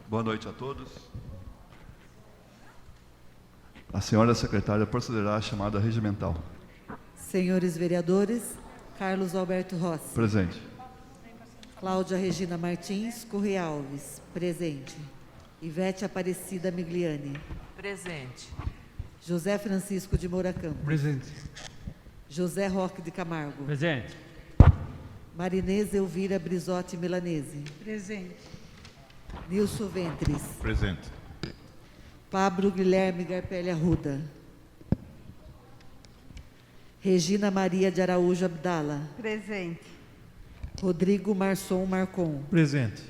Boa noite a todos. A senhora secretária procederá à chamada regimental. Senhores vereadores, Carlos Alberto Rossi. Presente. Cláudia Regina Martins Correia Alves. Presente. Ivete Aparecida Migliani. Presente. José Francisco de Moura Campos. Presente. José Roque de Camargo. Presente. Marinês Elvira Brizotti Milanese. Presente. Nilson Ventres. Presente. Pablo Guilherme Garpelli Arruda. Regina Maria de Araújo Abdala. Presente. Rodrigo Marçom Marcon. Presente.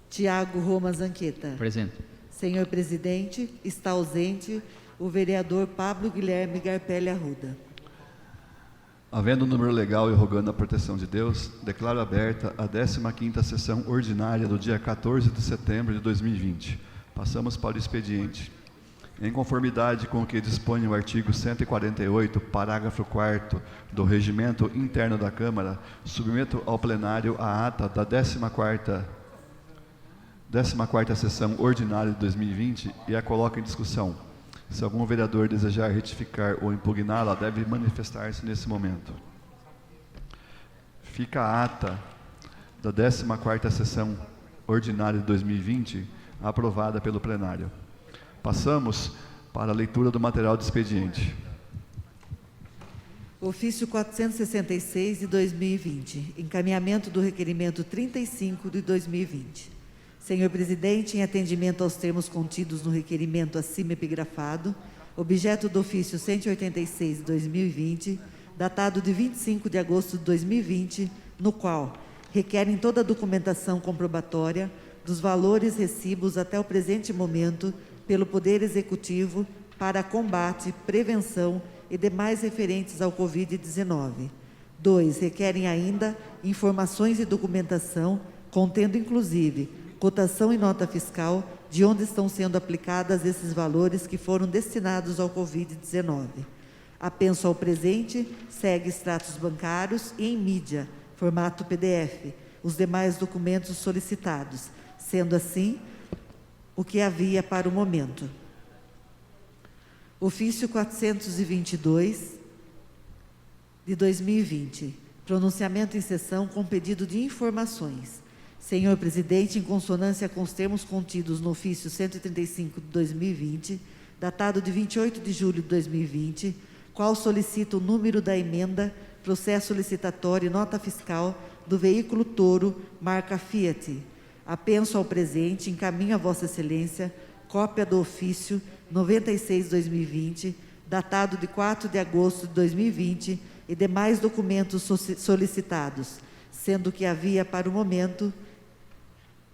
Tiago Roma Zanqueta. Presente. Senhor presidente, está ausente o vereador Pablo Guilherme Garpelli Arruda. Havendo o número legal e rogando a proteção de Deus, declaro aberta a 15ª sessão ordinária do dia 14 de setembro de 2020. Passamos para o expediente. Em conformidade com o que dispõe o artigo 148, parágrafo 4º do Regimento Interno da Câmara, submeto ao plenário a ata da 14ª sessão ordinária de 2020 e a coloco em discussão. Se algum vereador desejar retificar ou impugná-la, deve manifestar-se nesse momento. Fica a ata da 14ª sessão ordinária de 2020 aprovada pelo plenário. Passamos para a leitura do material de expediente. Ofício 466 de 2020. Encaminhamento do requerimento 35 de 2020. Senhor presidente, em atendimento aos termos contidos no requerimento acima epigrafado, objeto do ofício 186 de 2020, datado de 25 de agosto de 2020, no qual requerem toda a documentação comprobatória dos valores recibos até o presente momento pelo Poder Executivo para combate, prevenção e demais referentes ao Covid-19. 2. Requerem ainda informações e documentação contendo, inclusive, cotação e nota fiscal de onde estão sendo aplicadas esses valores que foram destinados ao Covid-19. Apenso ao presente, segue extratos bancários e em mídia, formato PDF, os demais documentos solicitados, sendo assim o que havia para o momento. Ofício 422 de 2020. Pronunciamento em sessão com pedido de informações. Senhor presidente, em consonância com os termos contidos no ofício 135 de 2020, datado de 28 de julho de 2020, qual solicita o número da emenda, processo licitatório e nota fiscal do veículo Toro, marca Fiat. Apenso ao presente, encaminho a Vossa Excelência, cópia do ofício 96/2020, datado de 4 de agosto de 2020 e demais documentos solicitados, sendo que havia para o momento,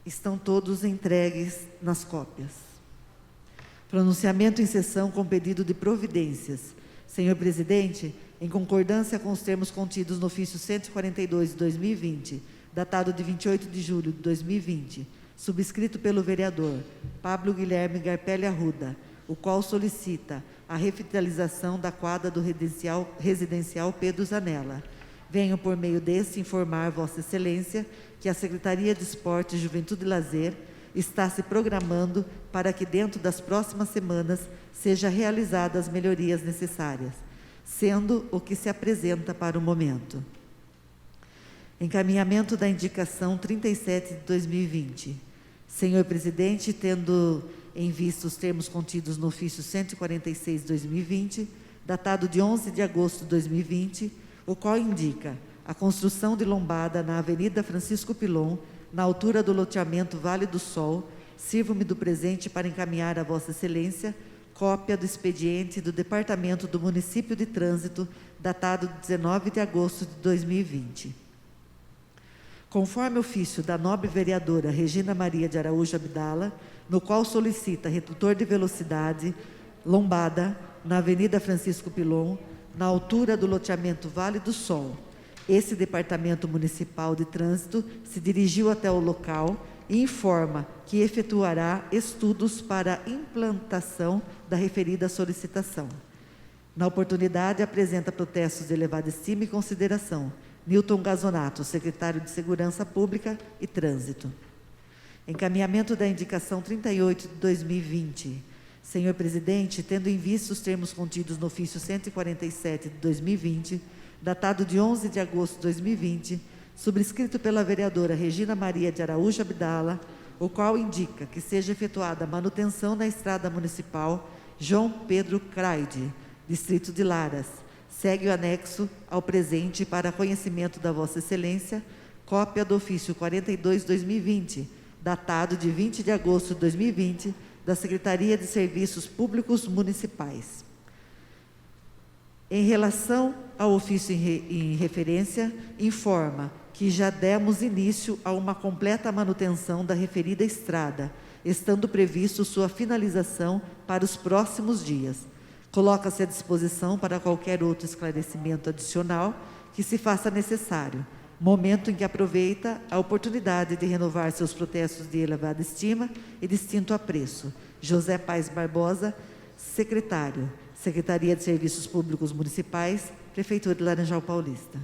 estão todos entregues nas cópias. Pronunciamento em sessão com pedido de providências. Senhor presidente, em concordância com os termos contidos no ofício 142 de 2020, datado de 28 de julho de 2020, subscrito pelo vereador Pablo Guilherme Garpelli Arruda, o qual solicita a revitalização da quadra do residencial Pedro Zanella. Venho, por meio deste, informar Vossa Excelência que a Secretaria de Esporte, Juventude e Lazer está se programando para que, dentro das próximas semanas, sejam realizadas as melhorias necessárias, sendo o que se apresenta para o momento. Encaminhamento da indicação 37 de 2020. Senhor presidente, tendo em vista os termos contidos no ofício 146 de 2020, datado de 11 de agosto de 2020, o qual indica a construção de lombada na Avenida Francisco Pilon, na altura do loteamento Vale do Sol, sirvo-me do presente para encaminhar a Vossa Excelência cópia do expediente do Departamento do Município de Trânsito, datado de 19 de agosto de 2020. Conforme ofício da nobre vereadora Regina Maria de Araújo Abdala, no qual solicita redutor de velocidade, lombada, na Avenida Francisco Pilon, na altura do loteamento Vale do Sol. Esse Departamento Municipal de Trânsito se dirigiu até o local e informa que efetuará estudos para a implantação da referida solicitação. Na oportunidade, apresenta protestos de elevada estima e consideração, Newton Gazonato, secretário de Segurança Pública e Trânsito. Encaminhamento da indicação 38 de 2020. Senhor presidente, tendo em vista os termos contidos no ofício 147 de 2020, datado de 11 de agosto de 2020, subscrito pela vereadora Regina Maria de Araújo Abdala, o qual indica que seja efetuada a manutenção na estrada municipal João Pedro Craide, distrito de Laras. Segue o anexo ao presente para conhecimento da Vossa Excelência, cópia do ofício 42/2020, datado de 20 de agosto de 2020, da Secretaria de Serviços Públicos Municipais. Em relação ao ofício em referência, informa que já demos início a uma completa manutenção da referida estrada, estando previsto sua finalização para os próximos dias. Coloca-se à disposição para qualquer outro esclarecimento adicional que se faça necessário, momento em que aproveita a oportunidade de renovar seus protestos de elevada estima e distinto apreço. José Paes Barbosa, secretário, Secretaria de Serviços Públicos Municipais, Prefeitura de Laranjal Paulista.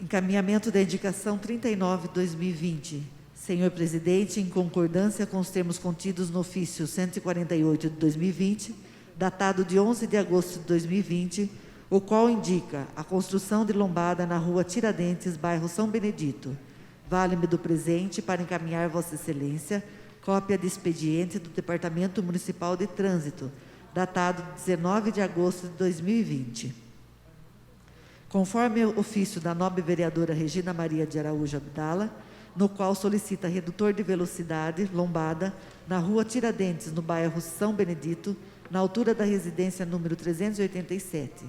Encaminhamento da indicação 39/2020. Senhor presidente, em concordância com os termos contidos no ofício 148 de 2020, datado de 11 de agosto de 2020, o qual indica a construção de lombada na rua Tiradentes, bairro São Benedito. Vale-me do presente para encaminhar Vossa Excelência cópia de expediente do Departamento Municipal de Trânsito, datado de 19 de agosto de 2020. Conforme o ofício da nobre vereadora Regina Maria de Araújo Abdala, no qual solicita redutor de velocidade, lombada, na rua Tiradentes, no bairro São Benedito, na altura da residência número 387.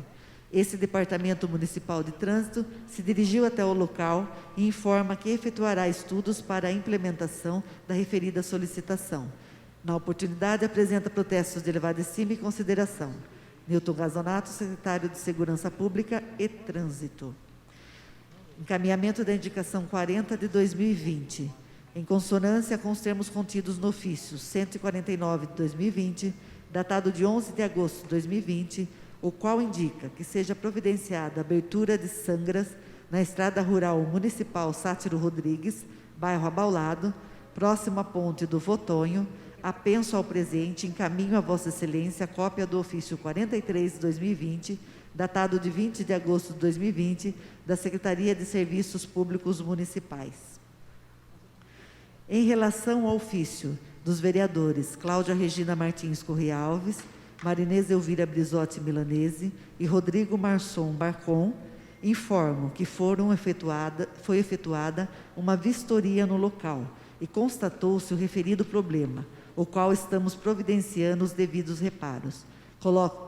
Esse Departamento Municipal de Trânsito se dirigiu até o local e informa que efetuará estudos para a implementação da referida solicitação. Na oportunidade, apresenta protestos de elevada estima e consideração. Newton Gazonato, secretário de Segurança Pública e Trânsito. Encaminhamento da indicação 40 de 2020. Em consonância com os termos contidos no ofício 149 de 2020, datado de 11 de agosto de 2020, o qual indica que seja providenciada a abertura de sangras na Estrada Rural Municipal Sátiro Rodrigues, bairro Abaulado, próximo à ponte do Votonho, apenso ao presente, encaminho a Vossa Excelência cópia do ofício 43 de 2020, datado de 20 de agosto de 2020, da Secretaria de Serviços Públicos Municipais. Em relação ao ofício dos vereadores Cláudia Regina Martins Correia Alves, Marinês Elvira Brizotti Milanese e Rodrigo Marçom Barcon, informo que foi efetuada uma vistoria no local e constatou-se o referido problema, o qual estamos providenciando os devidos reparos,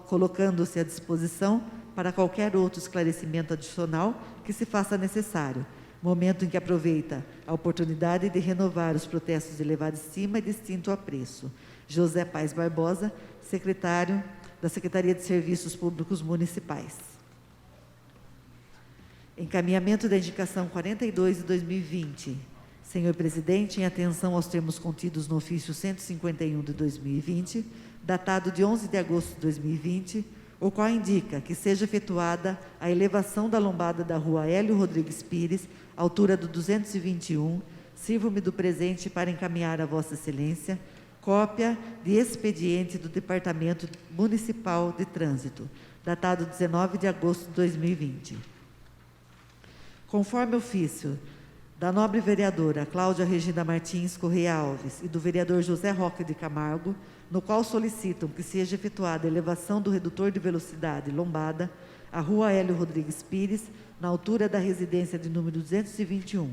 colocando-se à disposição para qualquer outro esclarecimento adicional que se faça necessário, momento em que aproveita a oportunidade de renovar os protestos de elevada estima e distinto apreço. José Paes Barbosa, secretário da Secretaria de Serviços Públicos Municipais. Encaminhamento da indicação 42 de 2020. Senhor presidente, em atenção aos termos contidos no ofício 151 de 2020, datado de 11 de agosto de 2020, o qual indica que seja efetuada a elevação da lombada da rua Hélio Rodrigues Pires, altura do 221, sirvo-me do presente para encaminhar a Vossa Excelência cópia de expediente do Departamento Municipal de Trânsito, datado 19 de agosto de 2020. Conforme ofício da nobre vereadora Cláudia Regina Martins Correia Alves e do vereador José Roque de Camargo, no qual solicitam que seja efetuada a elevação do redutor de velocidade lombada à rua Hélio Rodrigues Pires, na altura da residência de número 221.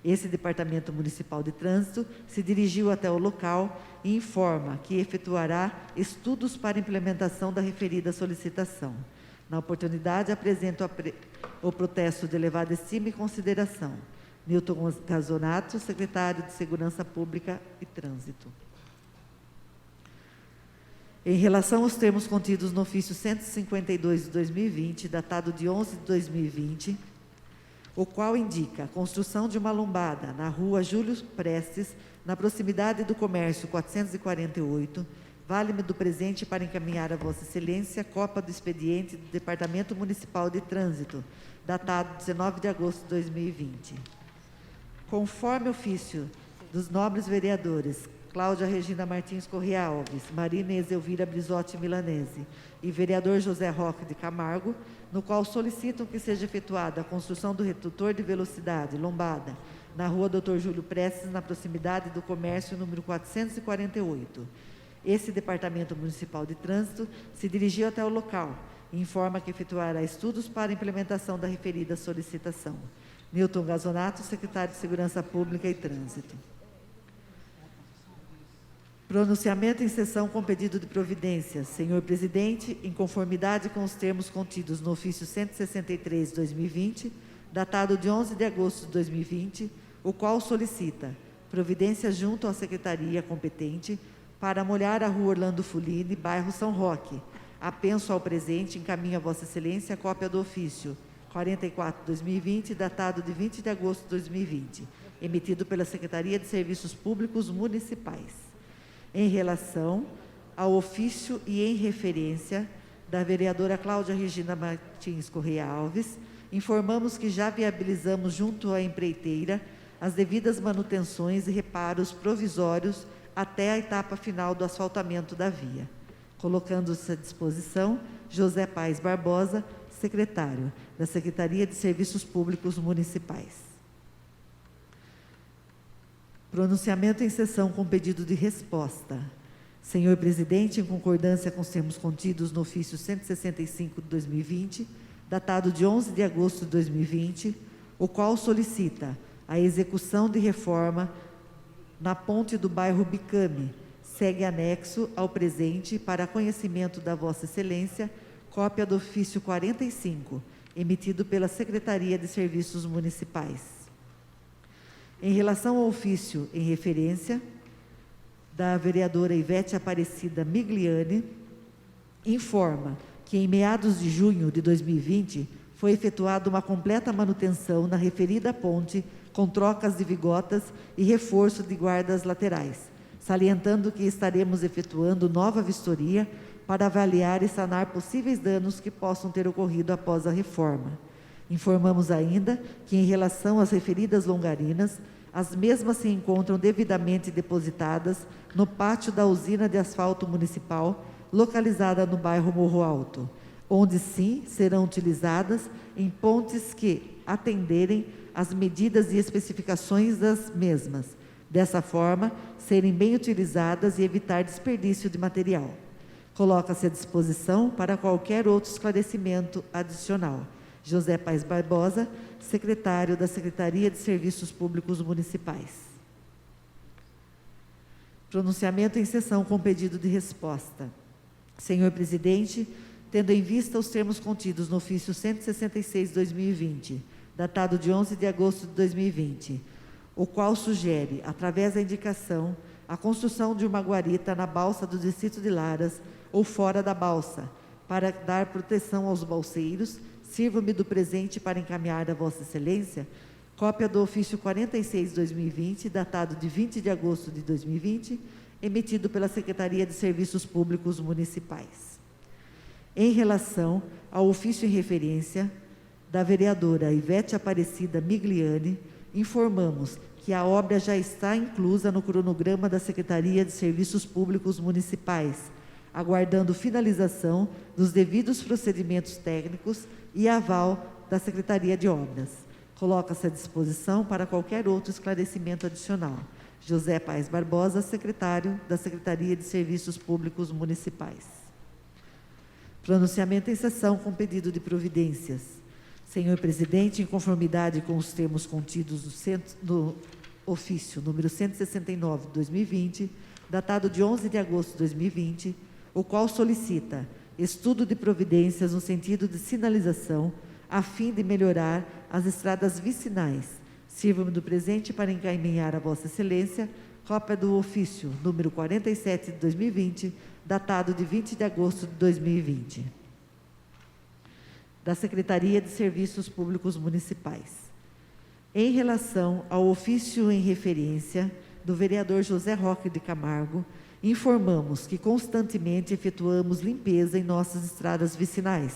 Esse Departamento Municipal de Trânsito se dirigiu até o local e informa que efetuará estudos para implementação da referida solicitação. Na oportunidade, apresento o protesto de elevada estima e consideração. Newton Gazonato, secretário de Segurança Pública e Trânsito. Em relação aos termos contidos no ofício 152 de 2020, datado de 11 de 2020, o qual indica a construção de uma lombada na rua Júlio Prestes, na proximidade do comércio 448, Vale-me do presente para encaminhar a Vossa Excelência cópia do expediente do Departamento Municipal de Trânsito, datado 19 de agosto de 2020. Conforme ofício dos nobres vereadores Cláudia Regina Martins Corrêa Alves, Marina Elvira Brizotti Milanese e vereador José Roque de Camargo, no qual solicitam que seja efetuada a construção do redutor de velocidade lombada na rua Dr. Júlio Prestes, na proximidade do comércio número 448. Esse Departamento Municipal de Trânsito se dirigiu até o local e informa que efetuará estudos para a implementação da referida solicitação. Newton Gazonato, secretário de Segurança Pública e Trânsito. Pronunciamento em sessão com pedido de providência. Senhor Presidente, em conformidade com os termos contidos no ofício 163/2020, datado de 11 de agosto de 2020, o qual solicita providência junto à Secretaria competente para molhar a rua Orlando Fulini, bairro São Roque. Apenso ao presente, encaminho a Vossa Excelência a cópia do ofício 44/2020, datado de 20 de agosto de 2020, emitido pela Secretaria de Serviços Públicos Municipais. Em relação ao ofício e em referência da vereadora Cláudia Regina Martins Corrêa Alves, informamos que já viabilizamos junto à empreiteira as devidas manutenções e reparos provisórios até a etapa final do asfaltamento da via. Colocando-se à disposição, José Paes Barbosa, secretário da Secretaria de Serviços Públicos Municipais. Pronunciamento em sessão com pedido de resposta. Senhor Presidente, em concordância com os termos contidos no ofício 165 de 2020, datado de 11 de agosto de 2020, o qual solicita a execução de reforma na ponte do bairro Bicame, segue anexo ao presente para conhecimento da Vossa Excelência, cópia do ofício 45, emitido pela Secretaria de Serviços Municipais. Em relação ao ofício em referência da vereadora Ivete Aparecida Migliani, informa que em meados de junho de 2020 foi efetuada uma completa manutenção na referida ponte com trocas de vigotas e reforço de guardas laterais, salientando que estaremos efetuando nova vistoria para avaliar e sanar possíveis danos que possam ter ocorrido após a reforma. Informamos ainda que, em relação às referidas longarinas, as mesmas se encontram devidamente depositadas no pátio da usina de asfalto municipal, localizada no bairro Morro Alto, onde sim serão utilizadas em pontes que atenderem às medidas e especificações das mesmas. Dessa forma, serem bem utilizadas e evitar desperdício de material. Coloca-se à disposição para qualquer outro esclarecimento adicional. José Paes Barbosa, secretário da Secretaria de Serviços Públicos Municipais. Pronunciamento em sessão com pedido de resposta. Senhor Presidente, tendo em vista os termos contidos no ofício 166/2020, datado de 11 de agosto de 2020, o qual sugere, através da indicação, a construção de uma guarita na balsa do distrito de Laras ou fora da balsa, para dar proteção aos balseiros, sirvo-me do presente para encaminhar a Vossa Excelência cópia do ofício 46/2020, datado de 20 de agosto de 2020, emitido pela Secretaria de Serviços Públicos Municipais. Em relação ao ofício em referência da vereadora Ivete Aparecida Migliani, informamos que a obra já está inclusa no cronograma da Secretaria de Serviços Públicos Municipais, aguardando finalização dos devidos procedimentos técnicos e aval da Secretaria de Obras. Coloca-se à disposição para qualquer outro esclarecimento adicional. José Paes Barbosa, secretário da Secretaria de Serviços Públicos Municipais. Pronunciamento em sessão com pedido de providências. Senhor Presidente, em conformidade com os termos contidos no ofício número 169 de 2020, datado de 11 de agosto de 2020, o qual solicita estudo de providências no sentido de sinalização, a fim de melhorar as estradas vicinais. Sirva-me do presente para encaminhar a Vossa Excelência cópia do ofício número 47 de 2020, datado de 20 de agosto de 2020, da Secretaria de Serviços Públicos Municipais. Em relação ao ofício em referência do vereador José Roque de Camargo, informamos que constantemente efetuamos limpeza em nossas estradas vicinais,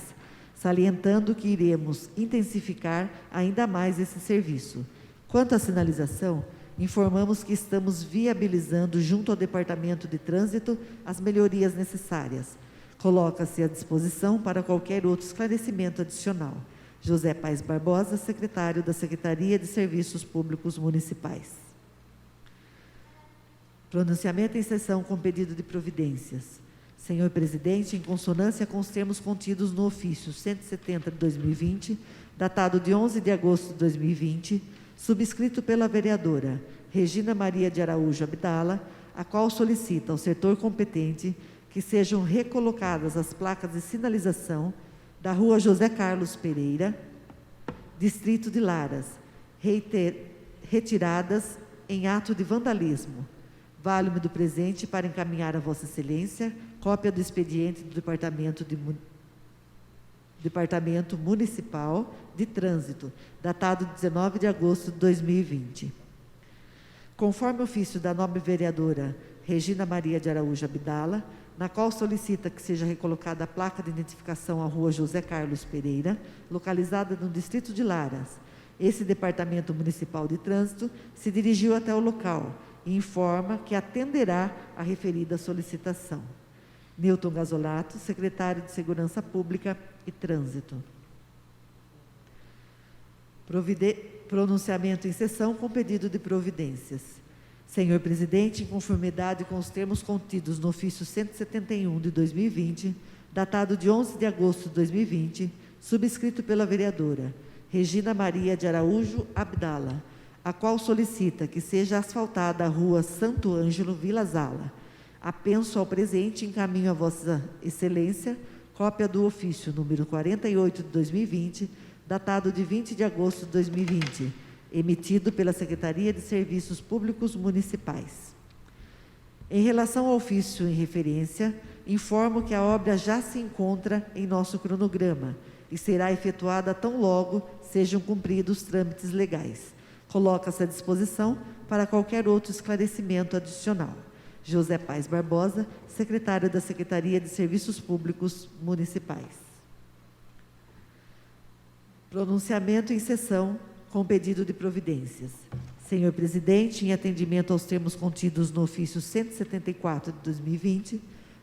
salientando que iremos intensificar ainda mais esse serviço. Quanto à sinalização, informamos que estamos viabilizando junto ao Departamento de Trânsito as melhorias necessárias. Coloca-se à disposição para qualquer outro esclarecimento adicional. José Paes Barbosa, secretário da Secretaria de Serviços Públicos Municipais. Pronunciamento em sessão com pedido de providências. Senhor presidente, em consonância com os termos contidos no ofício 170 de 2020, datado de 11 de agosto de 2020, subscrito pela vereadora Regina Maria de Araújo Abdala, a qual solicita ao setor competente que sejam recolocadas as placas de sinalização da Rua José Carlos Pereira, distrito de Laras, retiradas em ato de vandalismo. Vale-me do presente para encaminhar a Vossa Excelência cópia do expediente do Departamento Municipal de Trânsito, datado 19 de agosto de 2020. Conforme ofício da nobre vereadora Regina Maria de Araújo Abdala, na qual solicita que seja recolocada a placa de identificação à Rua José Carlos Pereira, localizada no distrito de Laras. Esse Departamento Municipal de Trânsito se dirigiu até o local e informa que atenderá a referida solicitação. Newton Gasolato, secretário de Segurança Pública e Trânsito. Pronunciamento em sessão com pedido de providências. Senhor presidente, em conformidade com os termos contidos no ofício 171 de 2020, datado de 11 de agosto de 2020, subscrito pela vereadora Regina Maria de Araújo Abdala, a qual solicita que seja asfaltada a Rua Santo Ângelo, Vila Zala. Apenso ao presente e encaminho a Vossa Excelência cópia do ofício número 48 de 2020, datado de 20 de agosto de 2020, emitido pela Secretaria de Serviços Públicos Municipais. Em relação ao ofício em referência, informo que a obra já se encontra em nosso cronograma e será efetuada tão logo sejam cumpridos os trâmites legais. Coloca-se à disposição para qualquer outro esclarecimento adicional. José Paes Barbosa, secretário da Secretaria de Serviços Públicos Municipais. Pronunciamento em sessão com pedido de providências. Senhor presidente, em atendimento aos termos contidos no ofício 174 de 2020,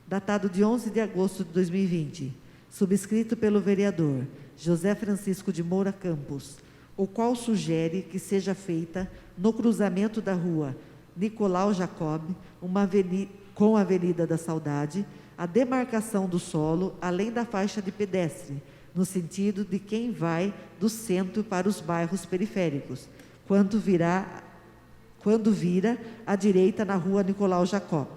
datado de 11 de agosto de 2020, subscrito pelo vereador José Francisco de Moura Campos, o qual sugere que seja feita no cruzamento da rua Nicolau Jacob, com a Avenida da Saudade, a demarcação do solo, além da faixa de pedestre, no sentido de quem vai do centro para os bairros periféricos, quando vira à direita na rua Nicolau Jacob,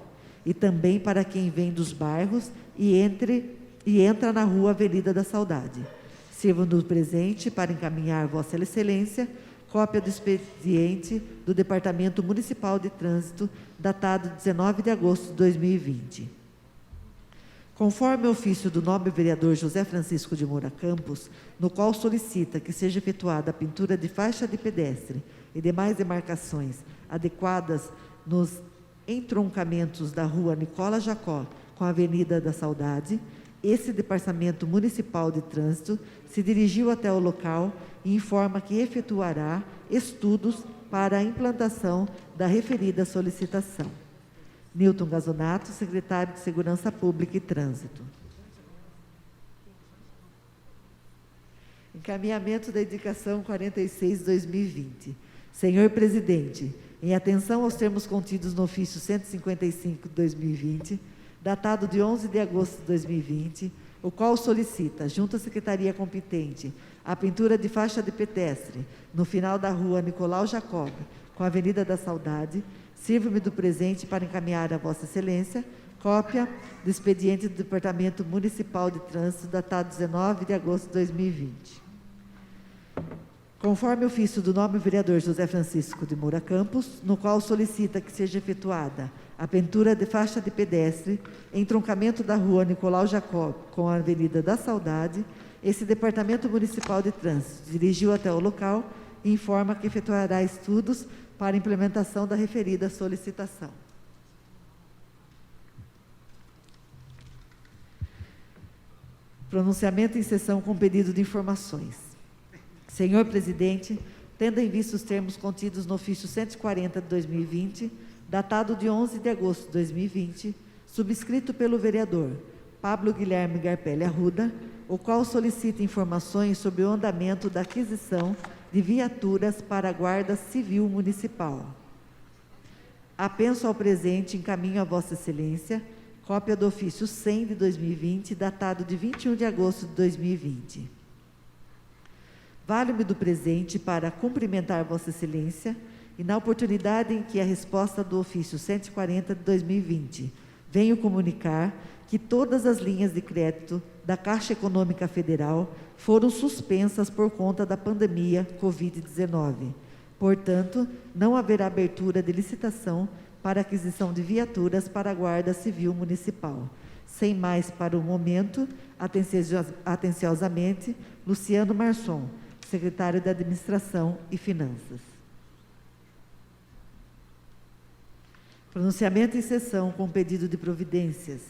e também para quem vem dos bairros e entra na rua Avenida da Saudade. Sirvo no presente para encaminhar Vossa Excelência cópia do expediente do Departamento Municipal de Trânsito, datado 19 de agosto de 2020. Conforme o ofício do nobre vereador José Francisco de Moura Campos, no qual solicita que seja efetuada a pintura de faixa de pedestre e demais demarcações adequadas nos entroncamentos da rua Nicolau Jacó com a Avenida da Saudade, esse Departamento Municipal de Trânsito se dirigiu até o local e informa que efetuará estudos para a implantação da referida solicitação. Newton Gasonato, secretário de Segurança Pública e Trânsito. Encaminhamento da indicação 46/2020. Senhor presidente, em atenção aos termos contidos no ofício 155/2020, datado de 11 de agosto de 2020, o qual solicita, junto à Secretaria competente, a pintura de faixa de pedestre no final da rua Nicolau Jacob, com a Avenida da Saudade, sirvo-me do presente para encaminhar a Vossa Excelência cópia do expediente do Departamento Municipal de Trânsito, datado 19 de agosto de 2020. Conforme o ofício do nobre vereador José Francisco de Moura Campos, no qual solicita que seja efetuada a pintura de faixa de pedestre em entroncamento da rua Nicolau Jacob com a Avenida da Saudade, esse Departamento Municipal de Trânsito dirigiu até o local e informa que efetuará estudos para a implementação da referida solicitação. Pronunciamento em sessão com pedido de informações. Senhor presidente, tendo em vista os termos contidos no ofício 140 de 2020, datado de 11 de agosto de 2020, subscrito pelo vereador Pablo Guilherme Garpelli Arruda, o qual solicita informações sobre o andamento da aquisição de viaturas para a Guarda Civil Municipal. Apenso ao presente, encaminho a Vossa Excelência cópia do ofício 100 de 2020, datado de 21 de agosto de 2020. Vale-me do presente para cumprimentar Vossa Excelência e, na oportunidade em que a resposta do ofício 140 de 2020, venho comunicar que todas as linhas de crédito da Caixa Econômica Federal foram suspensas por conta da pandemia Covid-19. Portanto, não haverá abertura de licitação para aquisição de viaturas para a Guarda Civil Municipal. Sem mais para o momento, atenciosamente, Luciano Marçom, secretário de Administração e Finanças. Pronunciamento em sessão com pedido de providências.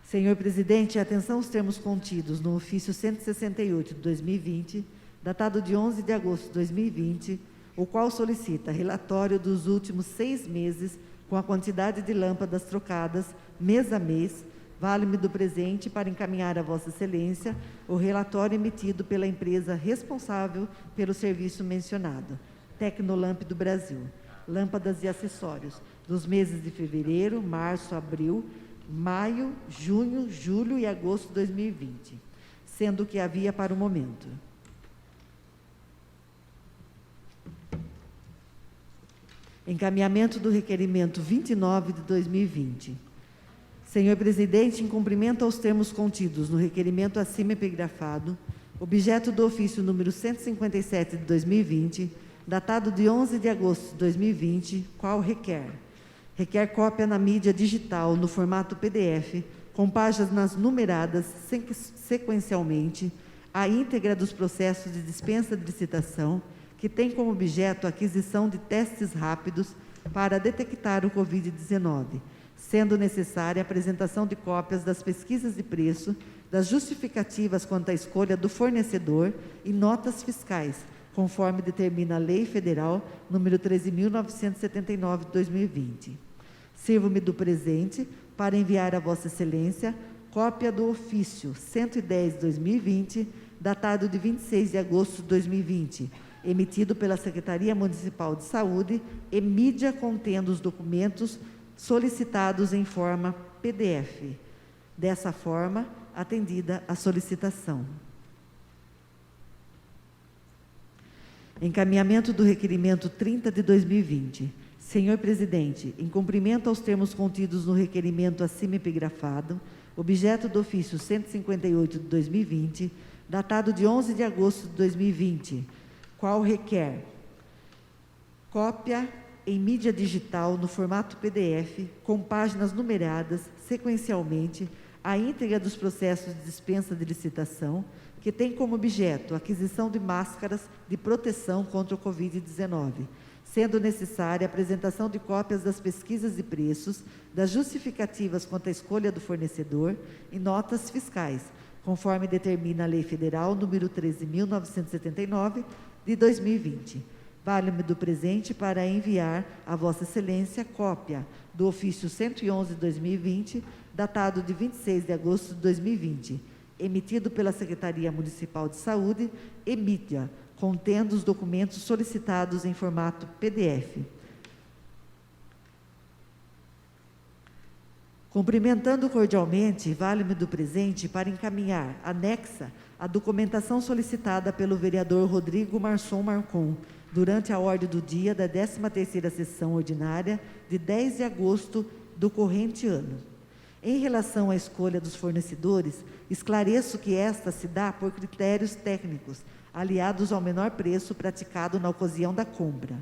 Senhor presidente, atenção aos termos contidos no ofício 168 de 2020, datado de 11 de agosto de 2020, o qual solicita relatório dos últimos 6 meses com a quantidade de lâmpadas trocadas mês a mês. Vale-me do presente para encaminhar a Vossa Excelência o relatório emitido pela empresa responsável pelo serviço mencionado, Tecnolamp do Brasil, lâmpadas e acessórios, dos meses de fevereiro, março, abril, maio, junho, julho e agosto de 2020, sendo o que havia para o momento. Encaminhamento do requerimento 29 de 2020. Senhor presidente, em cumprimento aos termos contidos no requerimento acima epigrafado, objeto do ofício número 157 de 2020, datado de 11 de agosto de 2020, qual requer cópia na mídia digital no formato PDF, com páginas numeradas sequencialmente, a íntegra dos processos de dispensa de licitação, que tem como objeto a aquisição de testes rápidos para detectar o Covid-19, sendo necessária a apresentação de cópias das pesquisas de preço, das justificativas quanto à escolha do fornecedor e notas fiscais, conforme determina a Lei Federal número 13.979 de 2020. Sirvo-me do presente para enviar a Vossa Excelência cópia do ofício 110 de 2020, datado de 26 de agosto de 2020, emitido pela Secretaria Municipal de Saúde e mídia contendo os documentos solicitados em forma PDF. Dessa forma, atendida a solicitação. Encaminhamento do requerimento 30 de 2020. Senhor presidente, em cumprimento aos termos contidos no requerimento acima epigrafado, objeto do ofício 158 de 2020, datado de 11 de agosto de 2020, qual requer cópia em mídia digital no formato PDF, com páginas numeradas sequencialmente, a íntegra dos processos de dispensa de licitação, que tem como objeto a aquisição de máscaras de proteção contra o Covid-19, sendo necessária a apresentação de cópias das pesquisas de preços, das justificativas quanto à escolha do fornecedor e notas fiscais, conforme determina a Lei Federal número 13.979 de 2020. Vale-me do presente para enviar a Vossa Excelência cópia do ofício 111 de 2020, datado de 26 de agosto de 2020, emitido pela Secretaria Municipal de Saúde e mídia, contendo os documentos solicitados em formato PDF. Cumprimentando cordialmente, vale-me do presente para encaminhar, anexa, a documentação solicitada pelo vereador Rodrigo Marçom Marcon, durante a ordem do dia da 13ª sessão ordinária de 10 de agosto do corrente ano. Em relação à escolha dos fornecedores, esclareço que esta se dá por critérios técnicos, aliados ao menor preço praticado na ocasião da compra.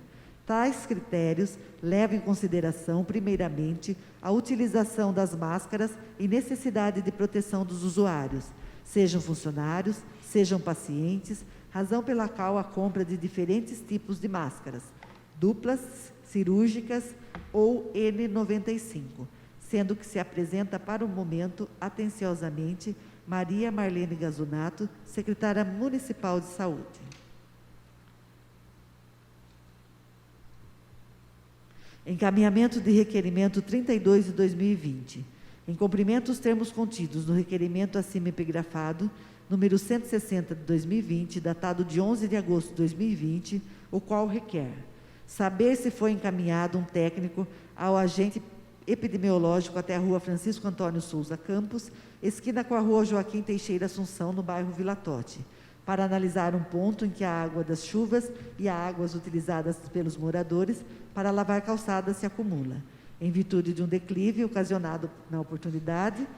Tais critérios levam em consideração, primeiramente, a utilização das máscaras e necessidade de proteção dos usuários, sejam funcionários, sejam pacientes, razão pela qual a compra de diferentes tipos de máscaras, duplas, cirúrgicas ou N95, sendo que se apresenta para o momento, atenciosamente, Maria Marlene Gazonato, secretária municipal de saúde. Encaminhamento de requerimento 32 de 2020. Em cumprimento dos termos contidos no requerimento acima epigrafado, número 160 de 2020, datado de 11 de agosto de 2020, o qual requer saber se foi encaminhado um técnico ao agente epidemiológico até a rua Francisco Antônio Souza Campos, esquina com a rua Joaquim Teixeira Assunção, no bairro Vila Tote, para analisar um ponto em que a água das chuvas e as águas utilizadas pelos moradores para lavar calçadas se acumula, em virtude de um declive ocasionado na oportunidade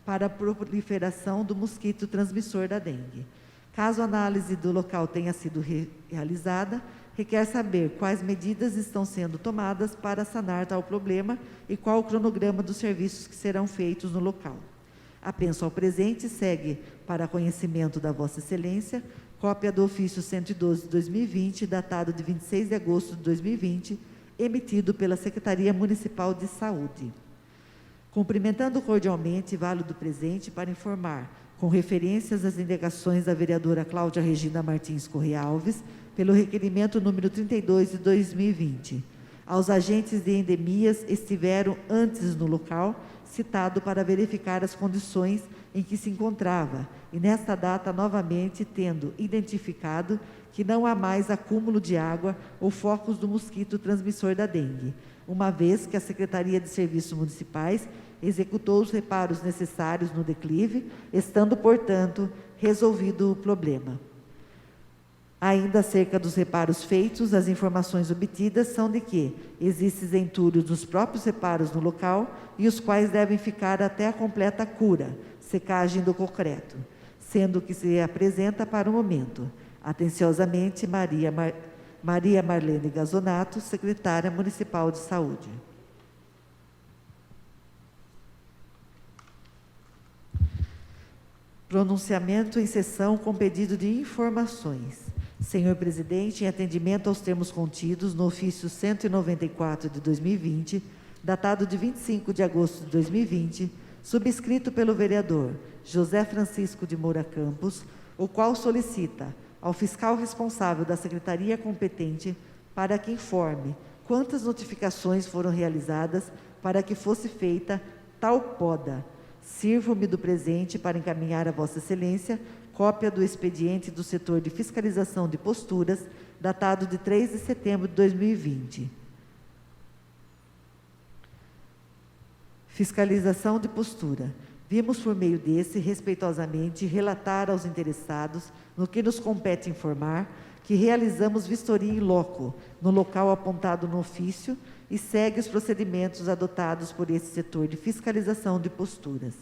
para a proliferação do mosquito transmissor da dengue. Caso a análise do local tenha sido realizada, requer saber quais medidas estão sendo tomadas para sanar tal problema e qual o cronograma dos serviços que serão feitos no local. Apenso ao presente, segue para conhecimento da Vossa Excelência, cópia do ofício 112 de 2020, datado de 26 de agosto de 2020, emitido pela Secretaria Municipal de Saúde. Cumprimentando cordialmente, válido presente para informar, com referências às indagações da vereadora Cláudia Regina Martins Correia Alves, pelo requerimento número 32 de 2020. Aos agentes de endemias estiveram antes no local, citado para verificar as condições em que se encontrava, e nesta data novamente tendo identificado que não há mais acúmulo de água ou focos do mosquito transmissor da dengue, uma vez que a Secretaria de Serviços Municipais executou os reparos necessários no declive, estando, portanto, resolvido o problema. Ainda acerca dos reparos feitos, as informações obtidas são de que existem entulhos dos próprios reparos no local e os quais devem ficar até a completa cura, secagem do concreto, sendo que se apresenta para o momento. Atenciosamente, Maria Marlene Gazonato, secretária municipal de saúde. Pronunciamento em sessão com pedido de informações. Senhor Presidente, em atendimento aos termos contidos no ofício 194 de 2020, datado de 25 de agosto de 2020, subscrito pelo vereador José Francisco de Moura Campos, o qual solicita ao fiscal responsável da secretaria competente para que informe quantas notificações foram realizadas para que fosse feita tal poda. Sirvo-me do presente para encaminhar a Vossa Excelência cópia do expediente do setor de fiscalização de posturas, datado de 3 de setembro de 2020. Fiscalização de postura. Vimos por meio desse, respeitosamente, relatar aos interessados, no que nos compete informar, que realizamos vistoria in loco, no local apontado no ofício, e segue os procedimentos adotados por esse setor de fiscalização de posturas.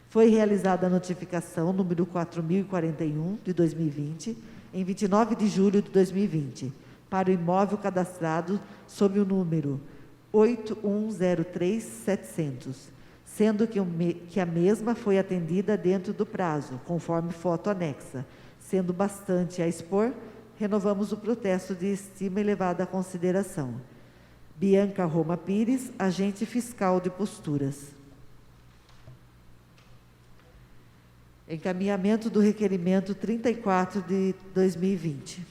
Foi realizada a notificação número 4041 de 2020, em 29 de julho de 2020, para o imóvel cadastrado sob o número 8103700, sendo que a mesma foi atendida dentro do prazo, conforme foto anexa. Sendo bastante a expor, renovamos o protesto de estima e levada à consideração. Bianca Roma Pires, agente fiscal de posturas. Encaminhamento do requerimento 34 de 2020.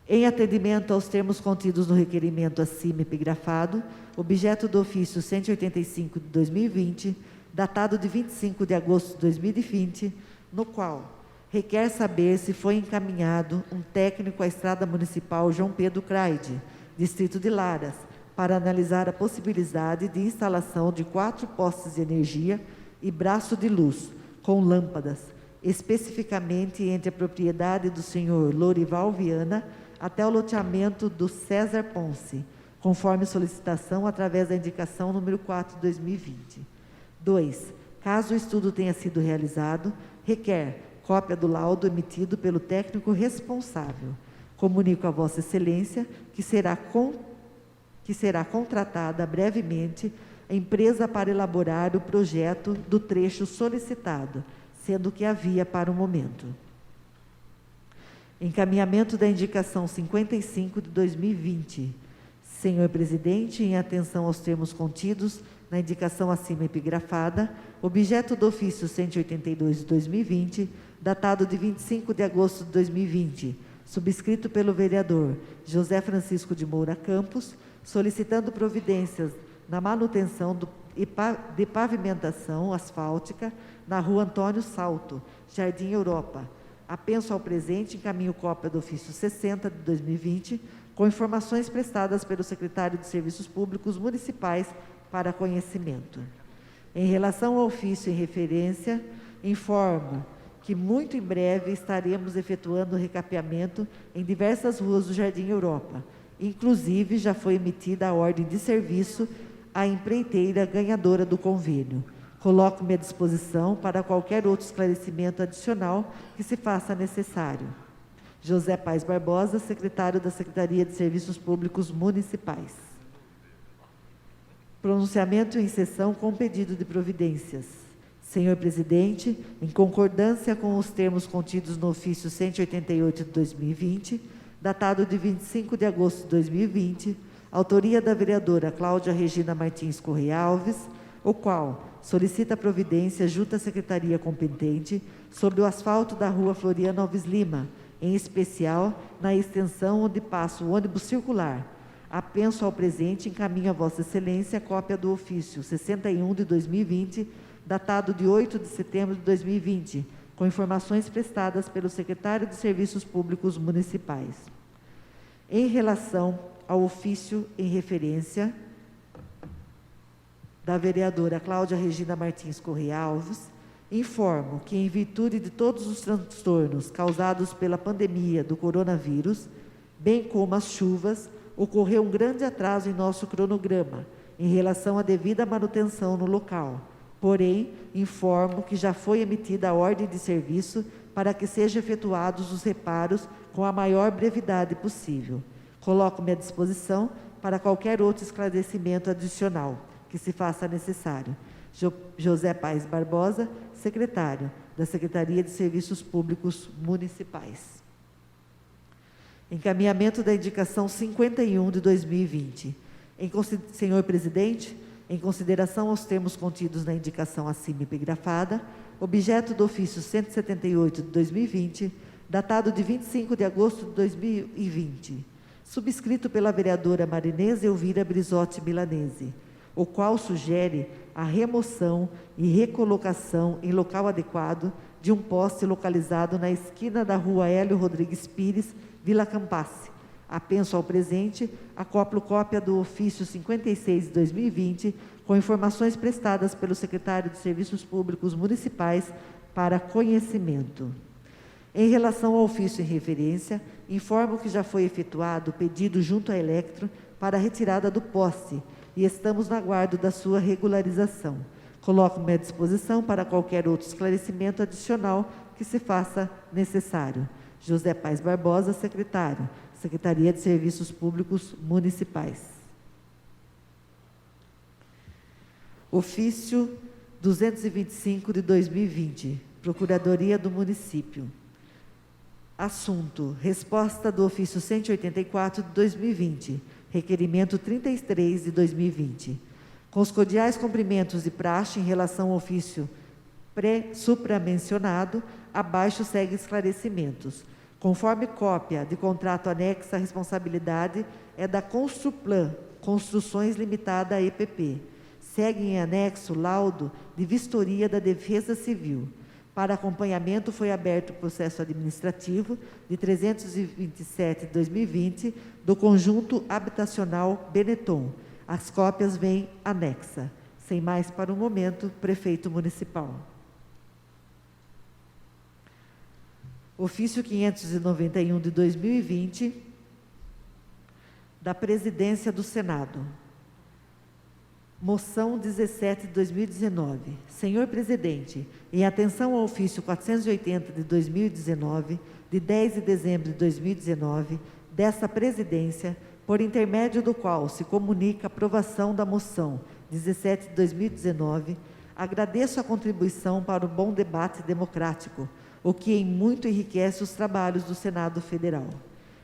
Em atendimento aos termos contidos no requerimento acima epigrafado, objeto do ofício 185 de 2020, datado de 25 de agosto de 2020, no qual requer saber se foi encaminhado um técnico à Estrada Municipal João Pedro Craide, distrito de Laras, para analisar a possibilidade de instalação de 4 postes de energia e braço de luz, com lâmpadas, especificamente entre a propriedade do senhor Lorival Viana até o loteamento do César Ponce, conforme solicitação através da indicação número 4 de 2020. 2. Caso o estudo tenha sido realizado, requer cópia do laudo emitido pelo técnico responsável. Comunico a Vossa Excelência que será contratada brevemente a empresa para elaborar o projeto do trecho solicitado, sendo que havia para o momento. Encaminhamento da indicação 55 de 2020. Senhor Presidente, em atenção aos termos contidos na indicação acima epigrafada, objeto do ofício 182 de 2020, datado de 25 de agosto de 2020, subscrito pelo vereador José Francisco de Moura Campos, solicitando providências na manutenção de pavimentação asfáltica na rua Antônio Salto, Jardim Europa. Apenso ao presente, encaminho cópia do ofício 60 de 2020, com informações prestadas pelo secretário de Serviços Públicos Municipais para conhecimento. Em relação ao ofício em referência, informo que muito em breve estaremos efetuando o recapeamento em diversas ruas do Jardim Europa. Inclusive, já foi emitida a ordem de serviço à empreiteira ganhadora do convênio. Coloco-me à disposição para qualquer outro esclarecimento adicional que se faça necessário. José Paes Barbosa, secretário da Secretaria de Serviços Públicos Municipais. Pronunciamento em sessão com pedido de providências. Senhor Presidente, em concordância com os termos contidos no ofício 188 de 2020, datado de 25 de agosto de 2020, autoria da vereadora Cláudia Regina Martins Correia Alves, o qual solicita providência junto à Secretaria competente sobre o asfalto da rua Floriano Alves Lima, em especial na extensão onde passa o ônibus circular. Apenso ao presente, encaminho a Vossa Excelência a cópia do ofício 61 de 2020, datado de 8 de setembro de 2020, com informações prestadas pelo secretário de Serviços Públicos Municipais. Em relação ao ofício em referência da vereadora Cláudia Regina Martins Correia Alves, informo que, em virtude de todos os transtornos causados pela pandemia do coronavírus, bem como as chuvas, ocorreu um grande atraso em nosso cronograma, em relação à devida manutenção no local. Porém, informo que já foi emitida a ordem de serviço para que sejam efetuados os reparos com a maior brevidade possível. Coloco-me à disposição para qualquer outro esclarecimento adicional que se faça necessário. José Paes Barbosa, secretário da Secretaria de Serviços Públicos Municipais. Encaminhamento da indicação 51 de 2020. Senhor Presidente, em consideração aos termos contidos na indicação acima epigrafada, objeto do ofício 178 de 2020, datado de 25 de agosto de 2020, subscrito pela vereadora Marinês Elvira Brizotti Milanese, o qual sugere a remoção e recolocação em local adequado de um poste localizado na esquina da rua Hélio Rodrigues Pires, Vila Campasse. Apenso ao presente, acoplo cópia do ofício 56 de 2020, com informações prestadas pelo secretário de Serviços Públicos Municipais para conhecimento. Em relação ao ofício em referência, informo que já foi efetuado o pedido junto à Electro para a retirada do poste e estamos no aguardo da sua regularização. Coloco-me à disposição para qualquer outro esclarecimento adicional que se faça necessário. José Paes Barbosa, secretário, Secretaria de Serviços Públicos Municipais. Ofício 225 de 2020, Procuradoria do Município. Assunto: resposta do ofício 184 de 2020, requerimento 33 de 2020. Com os cordiais cumprimentos de praxe em relação ao ofício supramencionado, abaixo segue esclarecimentos. Conforme cópia de contrato anexa à responsabilidade é da Construplan, Construções Limitada EPP. Segue em anexo laudo de vistoria da Defesa Civil. Para acompanhamento foi aberto o processo administrativo de 327 de 2020 do conjunto habitacional Benetton. As cópias vêm anexa. Sem mais para o momento, prefeito municipal. Ofício 591 de 2020, da Presidência do Senado. Moção 17 de 2019. Senhor Presidente, em atenção ao ofício 480 de 2019, de 10 de dezembro de 2019, dessa Presidência, por intermédio do qual se comunica a aprovação da moção 17 de 2019, agradeço a contribuição para o bom debate democrático, o que em muito enriquece os trabalhos do Senado Federal.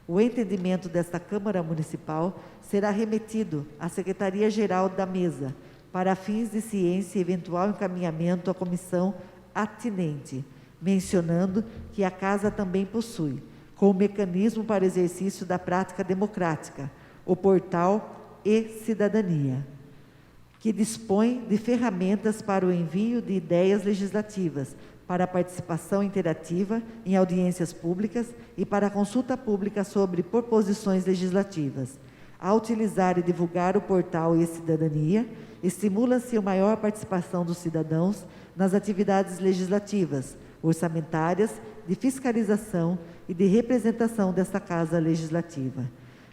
O entendimento desta Câmara Municipal será remetido à Secretaria-Geral da Mesa, para fins de ciência e eventual encaminhamento à comissão atinente, mencionando que a Casa também possui, como mecanismo para exercício da prática democrática, o portal e-Cidadania, que dispõe de ferramentas para o envio de ideias legislativas, para a participação interativa em audiências públicas e para a consulta pública sobre proposições legislativas. Ao utilizar e divulgar o portal e-Cidadania, estimula-se a maior participação dos cidadãos nas atividades legislativas, orçamentárias, de fiscalização e de representação desta Casa Legislativa.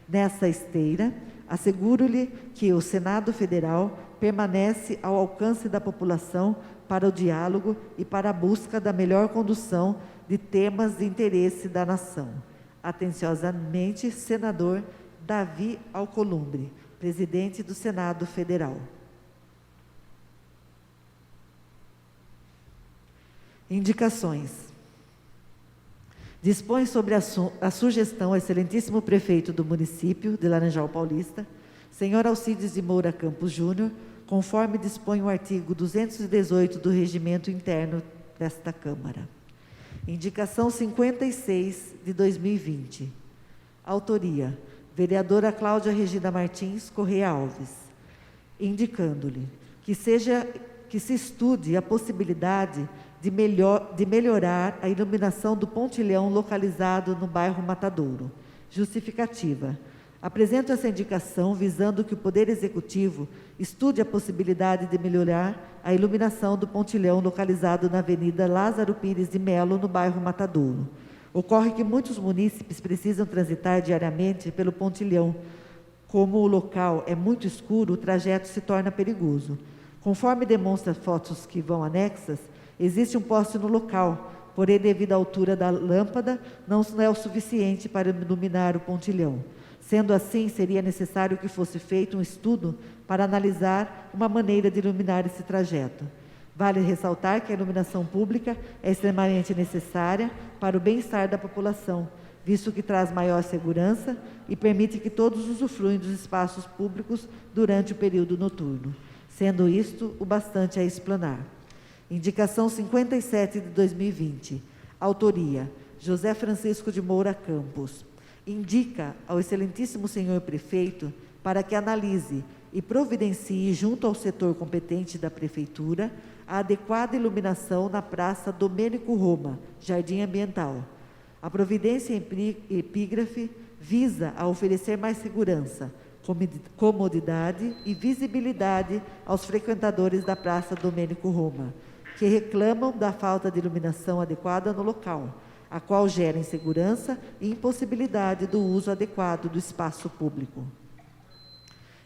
Nessa esteira, asseguro-lhe que o Senado Federal permanece ao alcance da população para o diálogo e para a busca da melhor condução de temas de interesse da nação. Atenciosamente, senador Davi Alcolumbre, presidente do Senado Federal. Indicações. Dispõe sobre a sugestão ao excelentíssimo prefeito do município de Laranjal Paulista, senhor Alcides de Moura Campos Júnior, conforme dispõe o artigo 218 do Regimento Interno desta Câmara. Indicação 56 de 2020. Autoria: vereadora Cláudia Regina Martins Correia Alves. Indicando-lhe que se estude a possibilidade de melhorar a iluminação do pontilhão localizado no bairro Matadouro. Justificativa: apresento essa indicação visando que o Poder Executivo estude a possibilidade de melhorar a iluminação do pontilhão localizado na Avenida Lázaro Pires de Melo, no bairro Matadouro. Ocorre que muitos munícipes precisam transitar diariamente pelo pontilhão. Como o local é muito escuro, o trajeto se torna perigoso. Conforme demonstra as fotos que vão anexas, existe um poste no local, porém, devido à altura da lâmpada, não é o suficiente para iluminar o pontilhão. Sendo assim, seria necessário que fosse feito um estudo para analisar uma maneira de iluminar esse trajeto. Vale ressaltar que a iluminação pública é extremamente necessária para o bem-estar da população, visto que traz maior segurança e permite que todos usufruem dos espaços públicos durante o período noturno. Sendo isto o bastante a explanar. Indicação 57 de 2020. Autoria: José Francisco de Moura Campos. Indica ao excelentíssimo senhor prefeito para que analise e providencie junto ao setor competente da prefeitura a adequada iluminação na Praça Domênico Roma, Jardim Ambiental. A providência epígrafe visa a oferecer mais segurança, comodidade e visibilidade aos frequentadores da Praça Domênico Roma, que reclamam da falta de iluminação adequada no local, a qual gera insegurança e impossibilidade do uso adequado do espaço público.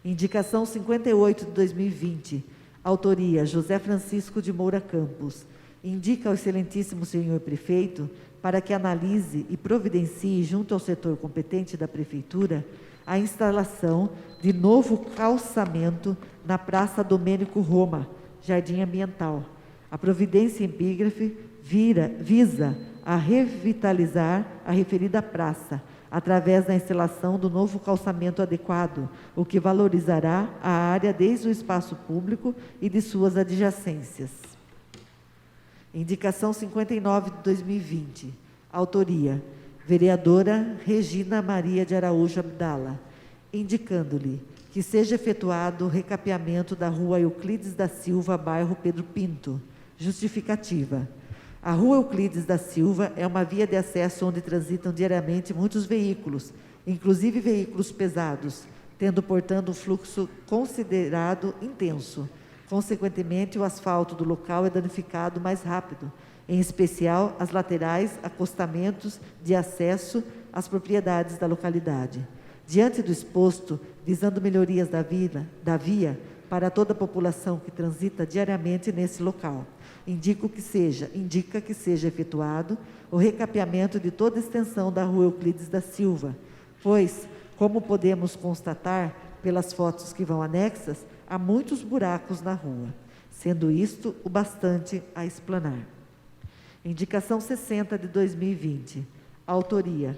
Indicação 58 de 2020. Autoria: José Francisco de Moura Campos. Indica ao excelentíssimo senhor prefeito para que analise e providencie junto ao setor competente da prefeitura a instalação de novo calçamento na Praça Domênico Roma, Jardim Ambiental. A providência epígrafe visa a revitalizar a referida praça, através da instalação do novo calçamento adequado, o que valorizará a área desde o espaço público e de suas adjacências. Indicação 59 de 2020. Autoria: vereadora Regina Maria de Araújo Abdala. Indicando-lhe que seja efetuado o recapeamento da rua Euclides da Silva, bairro Pedro Pinto. Justificativa: a rua Euclides da Silva é uma via de acesso onde transitam diariamente muitos veículos, inclusive veículos pesados, tendo, portanto, um fluxo considerado intenso. Consequentemente, o asfalto do local é danificado mais rápido, em especial as laterais, acostamentos de acesso às propriedades da localidade. Diante do exposto, visando melhorias da via para toda a população que transita diariamente nesse local, indica que seja efetuado o recapeamento de toda a extensão da rua Euclides da Silva, pois, como podemos constatar pelas fotos que vão anexas, há muitos buracos na rua, sendo isto o bastante a explanar. Indicação 60 de 2020. Autoria: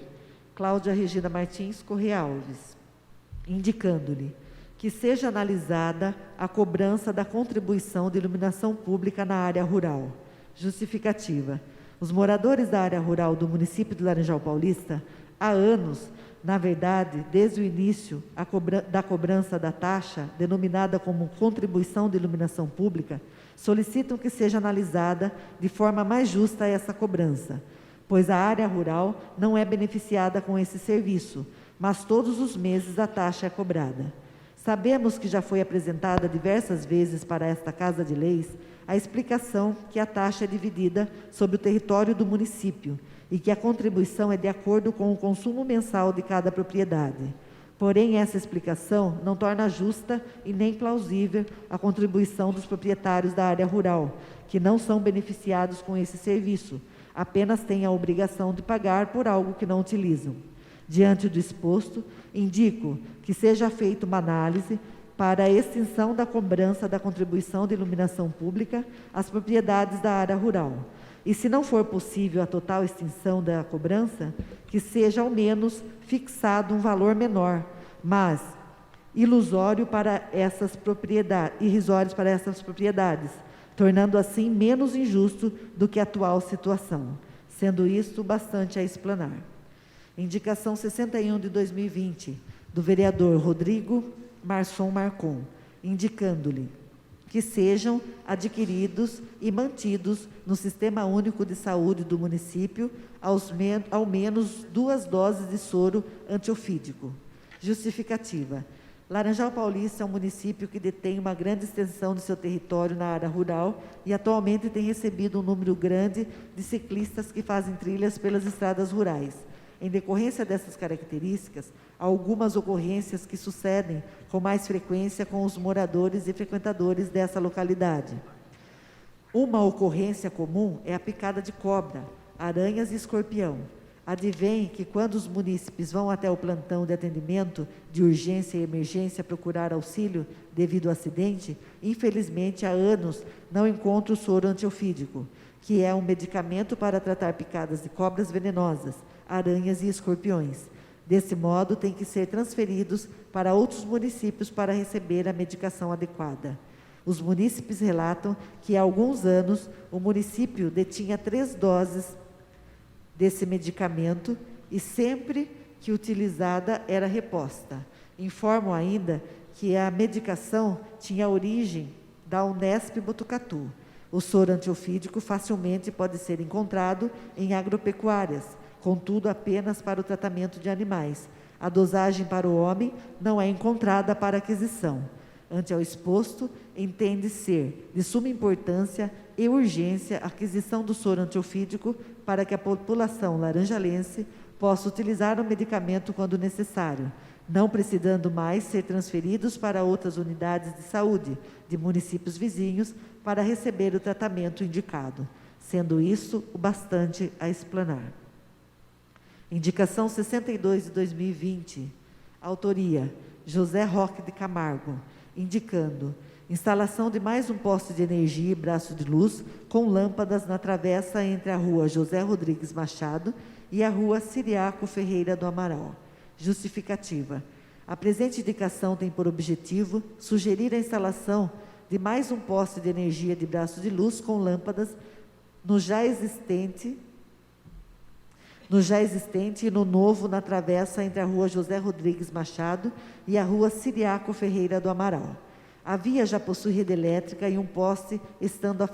Cláudia Regina Martins Correia Alves. Indicando-lhe que seja analisada a cobrança da contribuição de iluminação pública na área rural. Justificativa. Os moradores da área rural do município de Laranjal Paulista, há anos, na verdade, desde o início da cobrança da taxa, denominada como contribuição de iluminação pública, solicitam que seja analisada de forma mais justa essa cobrança, pois a área rural não é beneficiada com esse serviço, mas todos os meses a taxa é cobrada. Sabemos que já foi apresentada diversas vezes para esta Casa de Leis a explicação que a taxa é dividida sobre o território do município e que a contribuição é de acordo com o consumo mensal de cada propriedade. Porém, essa explicação não torna justa e nem plausível a contribuição dos proprietários da área rural, que não são beneficiados com esse serviço, apenas têm a obrigação de pagar por algo que não utilizam. Diante do exposto, indico que seja feita uma análise para a extinção da cobrança da contribuição de iluminação pública às propriedades da área rural. E, se não for possível a total extinção da cobrança, que seja ao menos fixado um valor menor, mas irrisório para essas propriedades, tornando assim menos injusto do que a atual situação, sendo isto bastante a explanar. Indicação 61 de 2020, do vereador Rodrigo Marçom Marcon, indicando-lhe que sejam adquiridos e mantidos no Sistema Único de Saúde do município ao menos 2 doses de soro antiofídico. Justificativa. Laranjal Paulista é um município que detém uma grande extensão de seu território na área rural e atualmente tem recebido um número grande de ciclistas que fazem trilhas pelas estradas rurais. Em decorrência dessas características, há algumas ocorrências que sucedem com mais frequência com os moradores e frequentadores dessa localidade. Uma ocorrência comum é a picada de cobra, aranhas e escorpião. Advém que, quando os munícipes vão até o plantão de atendimento de urgência e emergência procurar auxílio devido ao acidente, infelizmente há anos não encontram o soro antiofídico, que é um medicamento para tratar picadas de cobras venenosas, aranhas e escorpiões. Desse modo, têm que ser transferidos para outros municípios para receber a medicação adequada. Os munícipes relatam que há alguns anos o município detinha 3 doses desse medicamento e sempre que utilizada era reposta. Informam ainda que a medicação tinha origem da Unesp Botucatu. O soro antiofídico facilmente pode ser encontrado em agropecuárias, contudo apenas para o tratamento de animais. A dosagem para o homem não é encontrada para aquisição. Ante ao exposto, entende ser de suma importância e urgência a aquisição do soro antiofídico para que a população laranjalense possa utilizar o medicamento quando necessário, não precisando mais ser transferidos para outras unidades de saúde de municípios vizinhos para receber o tratamento indicado, sendo isso o bastante a explanar. Indicação 62 de 2020, autoria José Roque de Camargo, indicando instalação de mais um poste de energia e braço de luz com lâmpadas na travessa entre a rua José Rodrigues Machado e a rua Ciriaco Ferreira do Amaral. Justificativa. A presente indicação tem por objetivo sugerir a instalação de mais um poste de energia de braço de luz com lâmpadas no já existente e no novo na travessa entre a rua José Rodrigues Machado e a rua Ciriaco Ferreira do Amaral. A via já possui rede elétrica e um poste, estando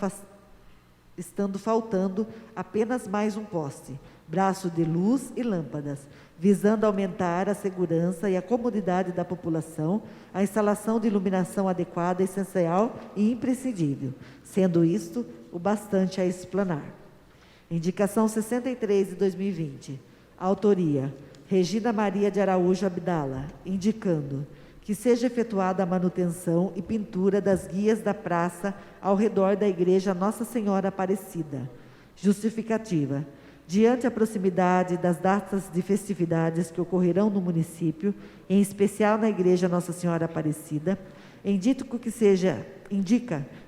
faltando apenas mais um poste, braço de luz e lâmpadas, visando aumentar a segurança e a comodidade da população. A instalação de iluminação adequada é essencial e imprescindível, sendo isto o bastante a explanar. Indicação 63 de 2020, autoria Regina Maria de Araújo Abdala, indicando que seja efetuada a manutenção e pintura das guias da praça ao redor da igreja Nossa Senhora Aparecida. Justificativa. Diante a proximidade das datas de festividades que ocorrerão no município, em especial na igreja Nossa Senhora Aparecida, indica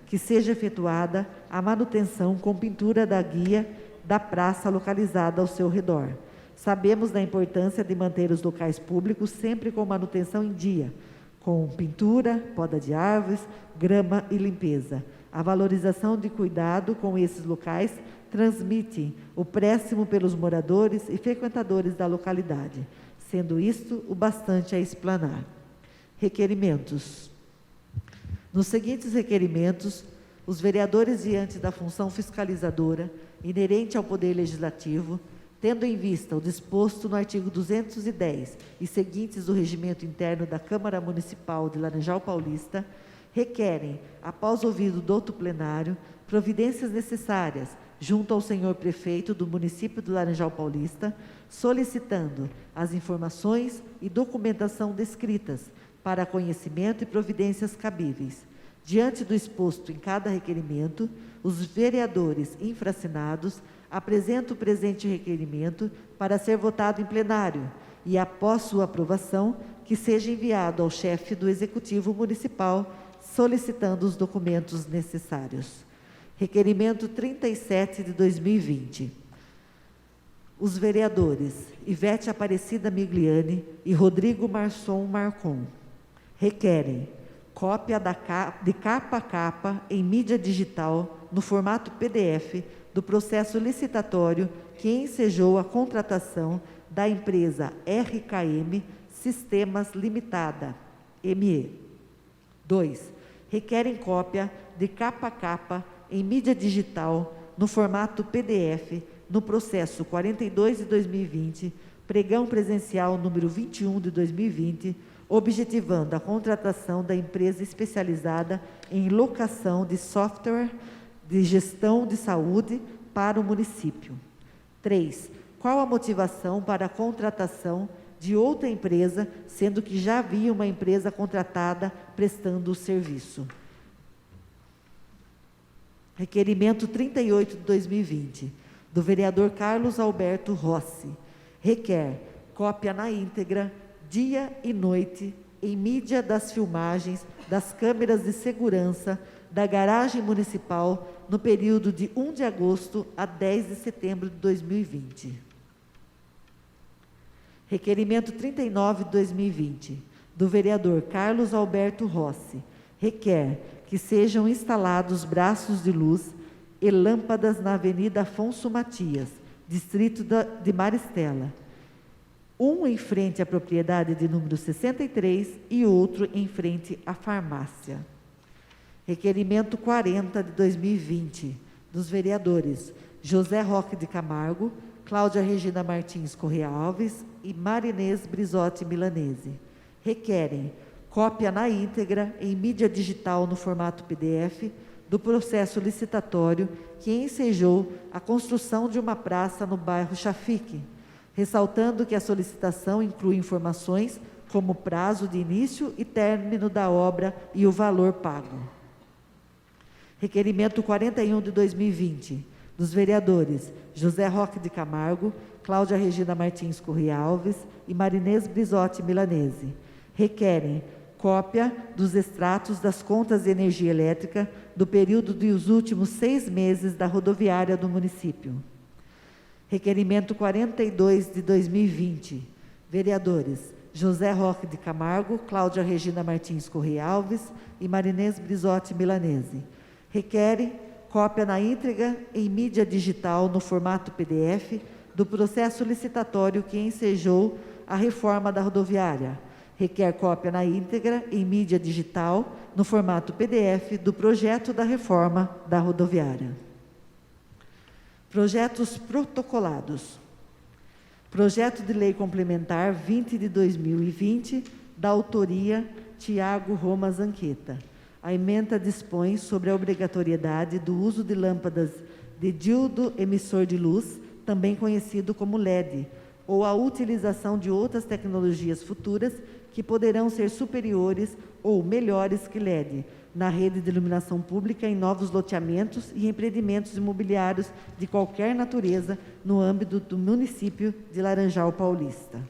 que seja efetuada a manutenção com pintura da guia da praça localizada ao seu redor. Sabemos da importância de manter os locais públicos sempre com manutenção em dia, com pintura, poda de árvores, grama e limpeza. A valorização de cuidado com esses locais transmite o préstimo pelos moradores e frequentadores da localidade, sendo isto o bastante a explanar. Requerimentos. Nos seguintes requerimentos, os vereadores, diante da função fiscalizadora inerente ao Poder Legislativo, tendo em vista o disposto no artigo 210 e seguintes do Regimento Interno da Câmara Municipal de Laranjal Paulista, requerem, após ouvido do douto plenário, providências necessárias junto ao senhor prefeito do município de Laranjal Paulista, solicitando as informações e documentação descritas para conhecimento e providências cabíveis. Diante do exposto em cada requerimento, os vereadores infracinados apresentam o presente requerimento para ser votado em plenário e, após sua aprovação, que seja enviado ao chefe do Executivo Municipal, solicitando os documentos necessários. Requerimento 37 de 2020. Os vereadores Ivete Aparecida Migliani e Rodrigo Marçom Marcon requerem cópia de capa a capa em mídia digital, no formato PDF, do processo licitatório que ensejou a contratação da empresa RKM Sistemas Limitada, ME. 2. Requerem cópia de capa a capa em mídia digital, no formato PDF, no processo 42 de 2020, pregão presencial número 21 de 2020, objetivando a contratação da empresa especializada em locação de software de gestão de saúde para o município. 3. Qual a motivação para a contratação de outra empresa, sendo que já havia uma empresa contratada prestando o serviço? Requerimento 38 de 2020, do vereador Carlos Alberto Rossi, requer cópia na íntegra, dia e noite, em mídia das filmagens das câmeras de segurança da garagem municipal no período de 1 de agosto a 10 de setembro de 2020. Requerimento 39 de 2020, do vereador Carlos Alberto Rossi, requer que sejam instalados braços de luz e lâmpadas na Avenida Afonso Matias, distrito de Maristela, um em frente à propriedade de número 63 e outro em frente à farmácia. Requerimento 40 de 2020, dos vereadores José Roque de Camargo, Cláudia Regina Martins Correa Alves e Marinês Brizotti Milanese. Requerem cópia na íntegra, em mídia digital no formato PDF, do processo licitatório que ensejou a construção de uma praça no bairro Chafique, ressaltando que a solicitação inclui informações como prazo de início e término da obra e o valor pago. Requerimento 41 de 2020, dos vereadores José Roque de Camargo, Cláudia Regina Martins Correa Alves e Marinês Brizotti Milanese. Requerem cópia dos extratos das contas de energia elétrica do período dos últimos 6 meses da rodoviária do município. Requerimento 42 de 2020, vereadores José Roque de Camargo, Cláudia Regina Martins Correa Alves e Marinês Brizotti Milanese. Requerem cópia na íntegra em mídia digital no formato PDF do processo licitatório que ensejou a reforma da rodoviária. Requer cópia na íntegra em mídia digital no formato PDF do projeto da reforma da rodoviária. Projetos protocolados. Projeto de Lei Complementar 20 de 2020, da autoria Tiago Roma Zanqueta. A ementa dispõe sobre a obrigatoriedade do uso de lâmpadas de diodo emissor de luz, também conhecido como LED, ou a utilização de outras tecnologias futuras que poderão ser superiores ou melhores que LED, na rede de iluminação pública em novos loteamentos e empreendimentos imobiliários de qualquer natureza no âmbito do município de Laranjal Paulista.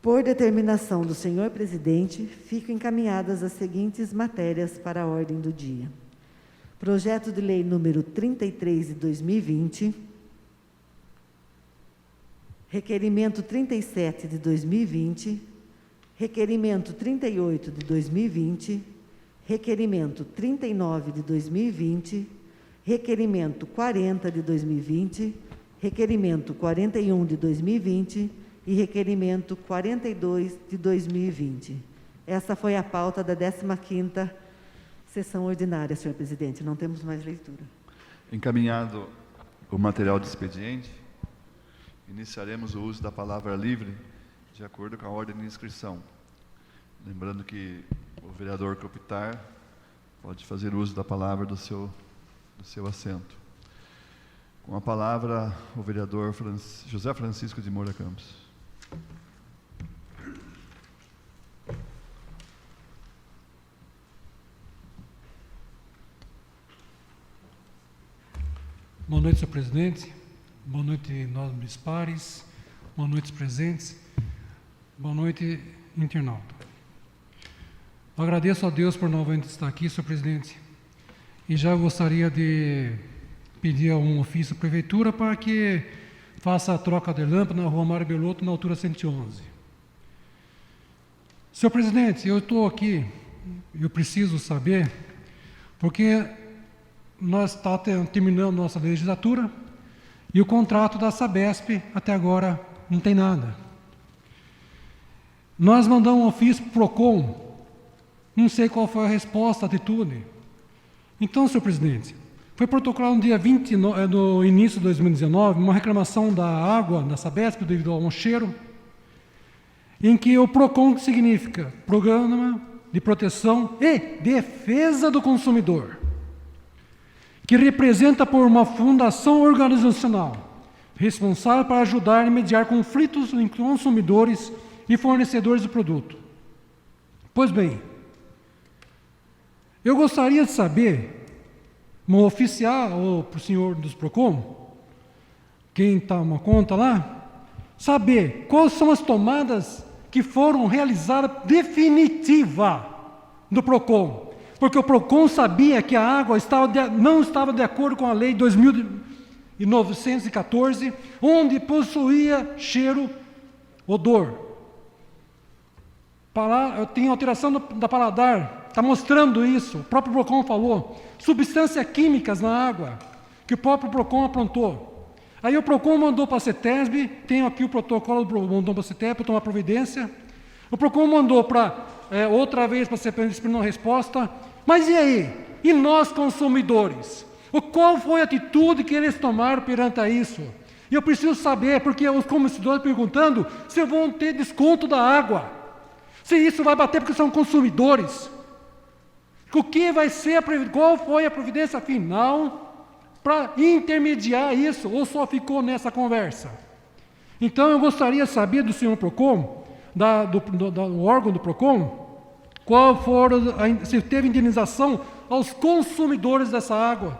Por determinação do senhor presidente, ficam encaminhadas as seguintes matérias para a ordem do dia. Projeto de lei número 33 de 2020, requerimento 37 de 2020, requerimento 38 de 2020, requerimento 39 de 2020, requerimento 40 de 2020, requerimento 41 de 2020 e requerimento 42 de 2020. Essa foi a pauta da 15ª sessão ordinária, senhor presidente. Não temos mais leitura. Encaminhado o material de expediente, iniciaremos o uso da palavra livre, de acordo com a ordem de inscrição. Lembrando que o vereador que optar pode fazer uso da palavra do seu assento. Com a palavra, o vereador José Francisco de Moura Campos. Boa noite, senhor presidente. Boa noite, nobres pares. Boa noite, presentes. Boa noite, internauta. Eu agradeço a Deus por novamente estar aqui, senhor presidente. E já gostaria de pedir um ofício à prefeitura para que faça a troca de lâmpada na rua Mário Belotto, na altura 111. Senhor presidente, eu estou aqui, eu preciso saber, porque nós estamos terminando nossa legislatura e o contrato da Sabesp até agora não tem nada. Nós mandamos um ofício para o PROCON, não sei qual foi a resposta, a atitude. Então, senhor presidente, foi protocolado no dia 29, no início de 2019, uma reclamação da água da Sabesp devido ao cheiro, em que o PROCON, que significa Programa de Proteção e Defesa do Consumidor, que representa por uma fundação organizacional responsável para ajudar e mediar conflitos entre consumidores e fornecedores do produto. Pois bem, eu gostaria de saber, um oficial, ou para o senhor dos PROCON, quem toma conta lá, saber quais são as tomadas que foram realizadas definitiva do PROCON. Porque o PROCON sabia que a água não estava de acordo com a lei 2.914, onde possuía cheiro, odor. Tem alteração da paladar, está mostrando isso, o próprio PROCON falou. Substâncias químicas na água, que o próprio PROCON aprontou. Aí o PROCON mandou para a CETESB, tenho aqui o protocolo, mandou para a CETESB para tomar providência. O PROCON mandou outra vez para a CETESB esperando uma resposta. Mas e aí? E nós, consumidores? Qual foi a atitude que eles tomaram perante a isso? E eu preciso saber, porque os consumidores perguntando se vão ter desconto da água. Se isso vai bater porque são consumidores. Qual foi a providência final para intermediar isso? Ou só ficou nessa conversa? Então eu gostaria de saber do senhor PROCON, do órgão do PROCON, se teve indenização aos consumidores dessa água.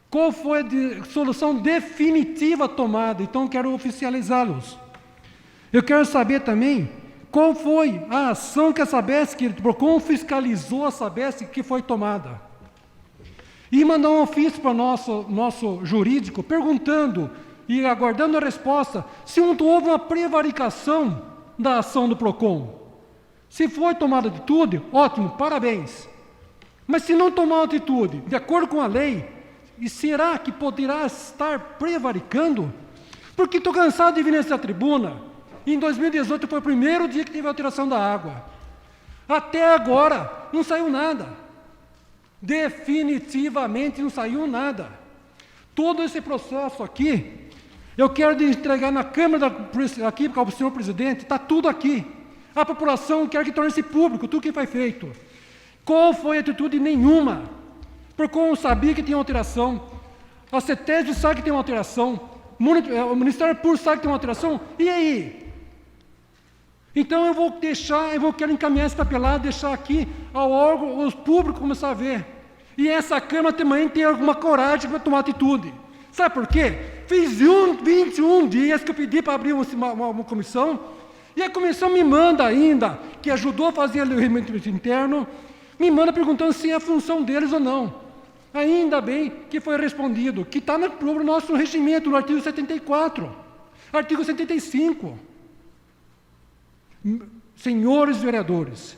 Qual foi a solução definitiva tomada? Então, quero oficializá-los. Eu quero saber também qual foi a ação que a Sabesp, que o PROCON fiscalizou a Sabesp, que foi tomada. E mandar um ofício para o nosso jurídico, perguntando e aguardando a resposta se houve uma prevaricação da ação do PROCON. Se foi tomada atitude, ótimo, parabéns. Mas se não tomar atitude, de acordo com a lei, e será que poderá estar prevaricando? Porque estou cansado de vir nessa tribuna. Em 2018 foi o primeiro dia que teve alteração da água. Até agora não saiu nada. Definitivamente não saiu nada. Todo esse processo aqui, eu quero entregar na Câmara aqui para o senhor presidente, está tudo aqui. A população quer que torne-se público tudo que foi feito. Qual foi a atitude? Nenhuma. PROCON sabia que tinha alteração. A CETESB sabe que tem uma alteração. O Ministério Público sabe que tem uma alteração. E aí? Então quero encaminhar esse papelado, deixar aqui ao órgão, os públicos começar a ver. E essa Câmara também tem alguma coragem para tomar atitude. Sabe por quê? Fiz 21 dias que eu pedi para abrir uma comissão. E a comissão me manda ainda, que ajudou a fazer o regimento interno, me manda perguntando se é a função deles ou não. Ainda bem que foi respondido, que está no nosso regimento, no artigo 74, artigo 75. senhores vereadores,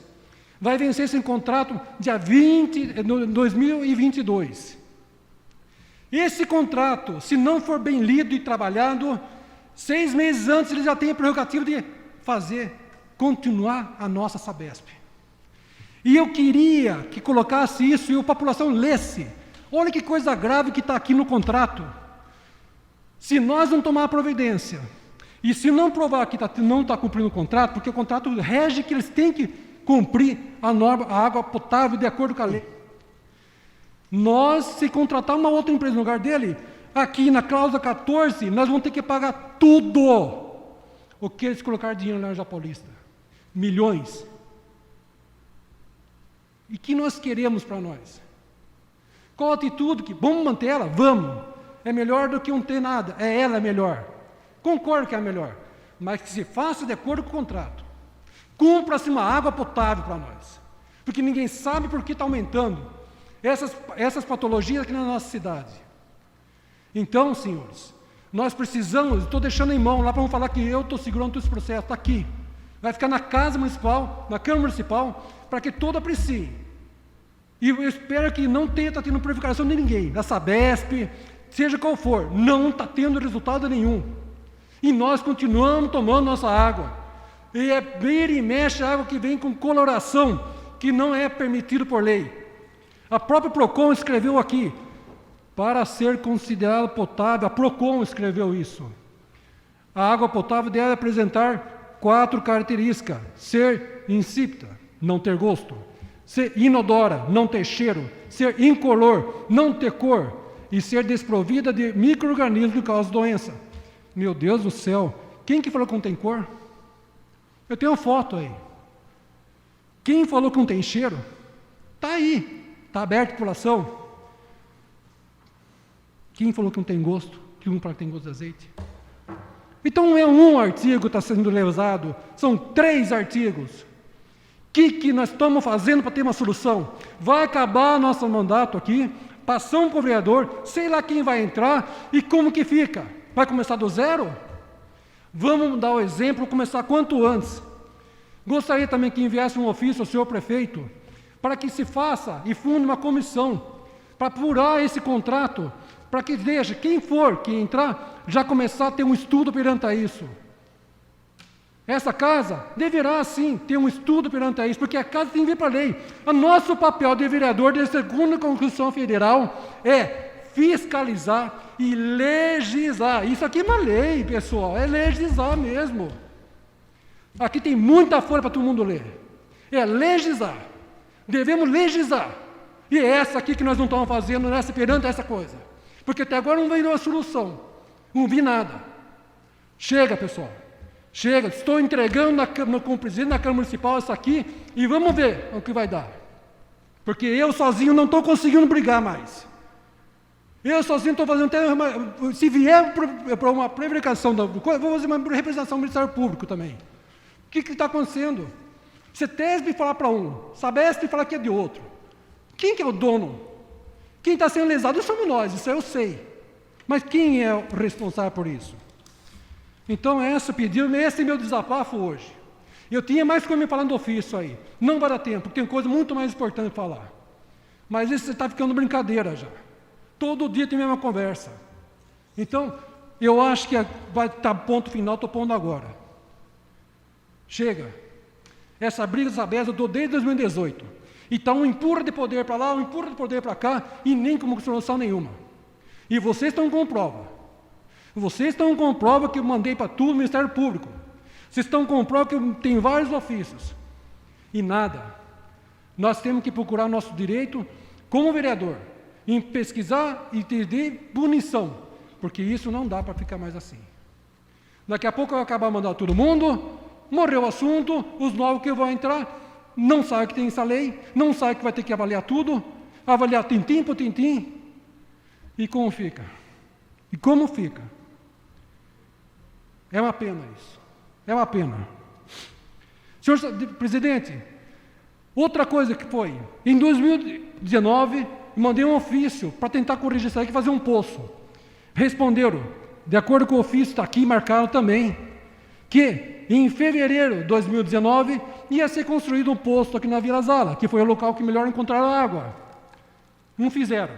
vai vencer esse contrato dia 2022. Esse contrato, se não for bem lido e trabalhado, 6 meses antes ele já tem a prerrogativa de continuar a nossa Sabesp. E eu queria que colocasse isso e a população lesse. Olha que coisa grave que está aqui no contrato. Se nós não tomar providência, e se não provar que não está cumprindo o contrato, porque o contrato rege que eles têm que cumprir a norma, a água potável de acordo com a lei. Nós, se contratar uma outra empresa no lugar dele, aqui na cláusula 14, nós vamos ter que pagar tudo o que eles colocaram dinheiro na Laranja Paulista. Milhões. E que nós queremos para nós? Qual a atitude que vamos manter ela? Vamos. É melhor do que não ter nada. Ela é melhor. Concordo que é a melhor. Mas que se faça de acordo com o contrato. Cumpra-se uma água potável para nós. Porque ninguém sabe por que está aumentando essas patologias aqui na nossa cidade. Então, senhores, nós precisamos, estou deixando em mão lá para falar que eu estou segurando todo esse processo, está aqui. Vai ficar na Casa Municipal, na Câmara Municipal, para que todos apreciem. E eu espero que não tenha tendo purificação de ninguém, da Sabesp, seja qual for, não está tendo resultado nenhum. E nós continuamos tomando nossa água. E vira e mexe a água que vem com coloração, que não é permitido por lei. A própria PROCON escreveu aqui, para ser considerado potável, a PROCON escreveu isso. A água potável deve apresentar 4 características: ser insípida, não ter gosto; ser inodora, não ter cheiro; ser incolor, não ter cor; e ser desprovida de micro-organismos que causam doença. Meu Deus do céu, quem que falou que não tem cor? Eu tenho uma foto aí. Quem falou que não tem cheiro? Está aí, está aberto a população. Quem falou que não tem gosto? Que um para que tem gosto de azeite? Então não é um artigo que está sendo lesado, são 3 artigos. O que nós estamos fazendo para ter uma solução? Vai acabar nosso mandato aqui, passamos para o vereador, sei lá quem vai entrar e como que fica? Vai começar do zero? Vamos dar o exemplo, começar quanto antes. Gostaria também que enviasse um ofício ao senhor prefeito, para que se faça e funde uma comissão, para apurar esse contrato, para que deixe, quem for que entrar, já começar a ter um estudo perante a isso. Essa casa deverá, sim, ter um estudo perante a isso, porque a casa tem que vir para a lei. O nosso papel de vereador da segunda Constituição Federal é fiscalizar e legislar. Isso aqui é uma lei, pessoal, é legislar mesmo. Aqui tem muita folha para todo mundo ler. É legislar. Devemos legislar. E é essa aqui que nós não estamos fazendo perante essa coisa. Porque até agora não veio uma solução. Não vi nada. Chega, pessoal. Chega. Estou entregando como presidente da Câmara Municipal isso aqui e vamos ver o que vai dar. Porque eu sozinho não estou conseguindo brigar mais. Eu sozinho estou fazendo até se vier para uma prevaricação, vou fazer uma representação do Ministério Público também. O que está acontecendo? CETESB falar para um, Sabesp falar que é de outro. Quem que é o dono? Quem está sendo lesado somos nós, isso eu sei. Mas quem é o responsável por isso? Então esse é meu desabafo hoje. Eu tinha mais coisa me falando do ofício aí. Não vai dar tempo, porque tem coisa muito mais importante para falar. Mas isso está ficando brincadeira já. Todo dia tem a mesma conversa. Então, eu acho que vai estar ponto final, estou pondo agora. Chega. Essa briga Sabesp eu dou desde 2018. E está um empurra de poder para lá, um empurra de poder para cá, e nem como solução nenhuma. E vocês estão com prova. Vocês estão com prova que eu mandei para tudo o Ministério Público. Vocês estão com prova que eu tenho vários ofícios. E nada. Nós temos que procurar o nosso direito como vereador, em pesquisar e ter punição, porque isso não dá para ficar mais assim. Daqui a pouco eu vou acabar mandando todo mundo, morreu o assunto, os novos que vão entrar, não sabem que tem essa lei, não sabem que vai ter que avaliar tudo, avaliar tintim por tintim, e como fica? E como fica? É uma pena isso, é uma pena. Senhor presidente, outra coisa que foi, em 2019, mandei um ofício para tentar corrigir isso aí, que fazer um poço. Responderam, de acordo com o ofício, está aqui marcado também, que em fevereiro de 2019 ia ser construído um posto aqui na Vila Zala, que foi o local que melhor encontraram água. Não fizeram.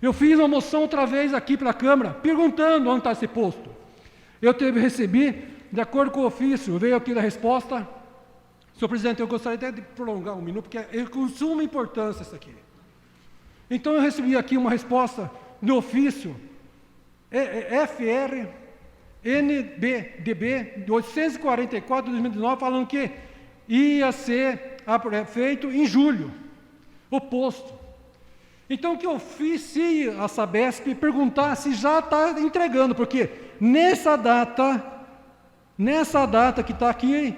Eu fiz uma moção outra vez aqui para a Câmara, perguntando onde está esse posto. Recebi, de acordo com o ofício, veio aqui a resposta. Senhor presidente, eu gostaria até de prolongar um minuto, porque é com suma importância isso aqui. Então eu recebi aqui uma resposta de ofício, FR NBDB de 844 de 2019, falando que ia ser feito em julho, o posto. Então o que eu fiz, se a Sabesp perguntar se já está entregando, porque nessa data que está aqui,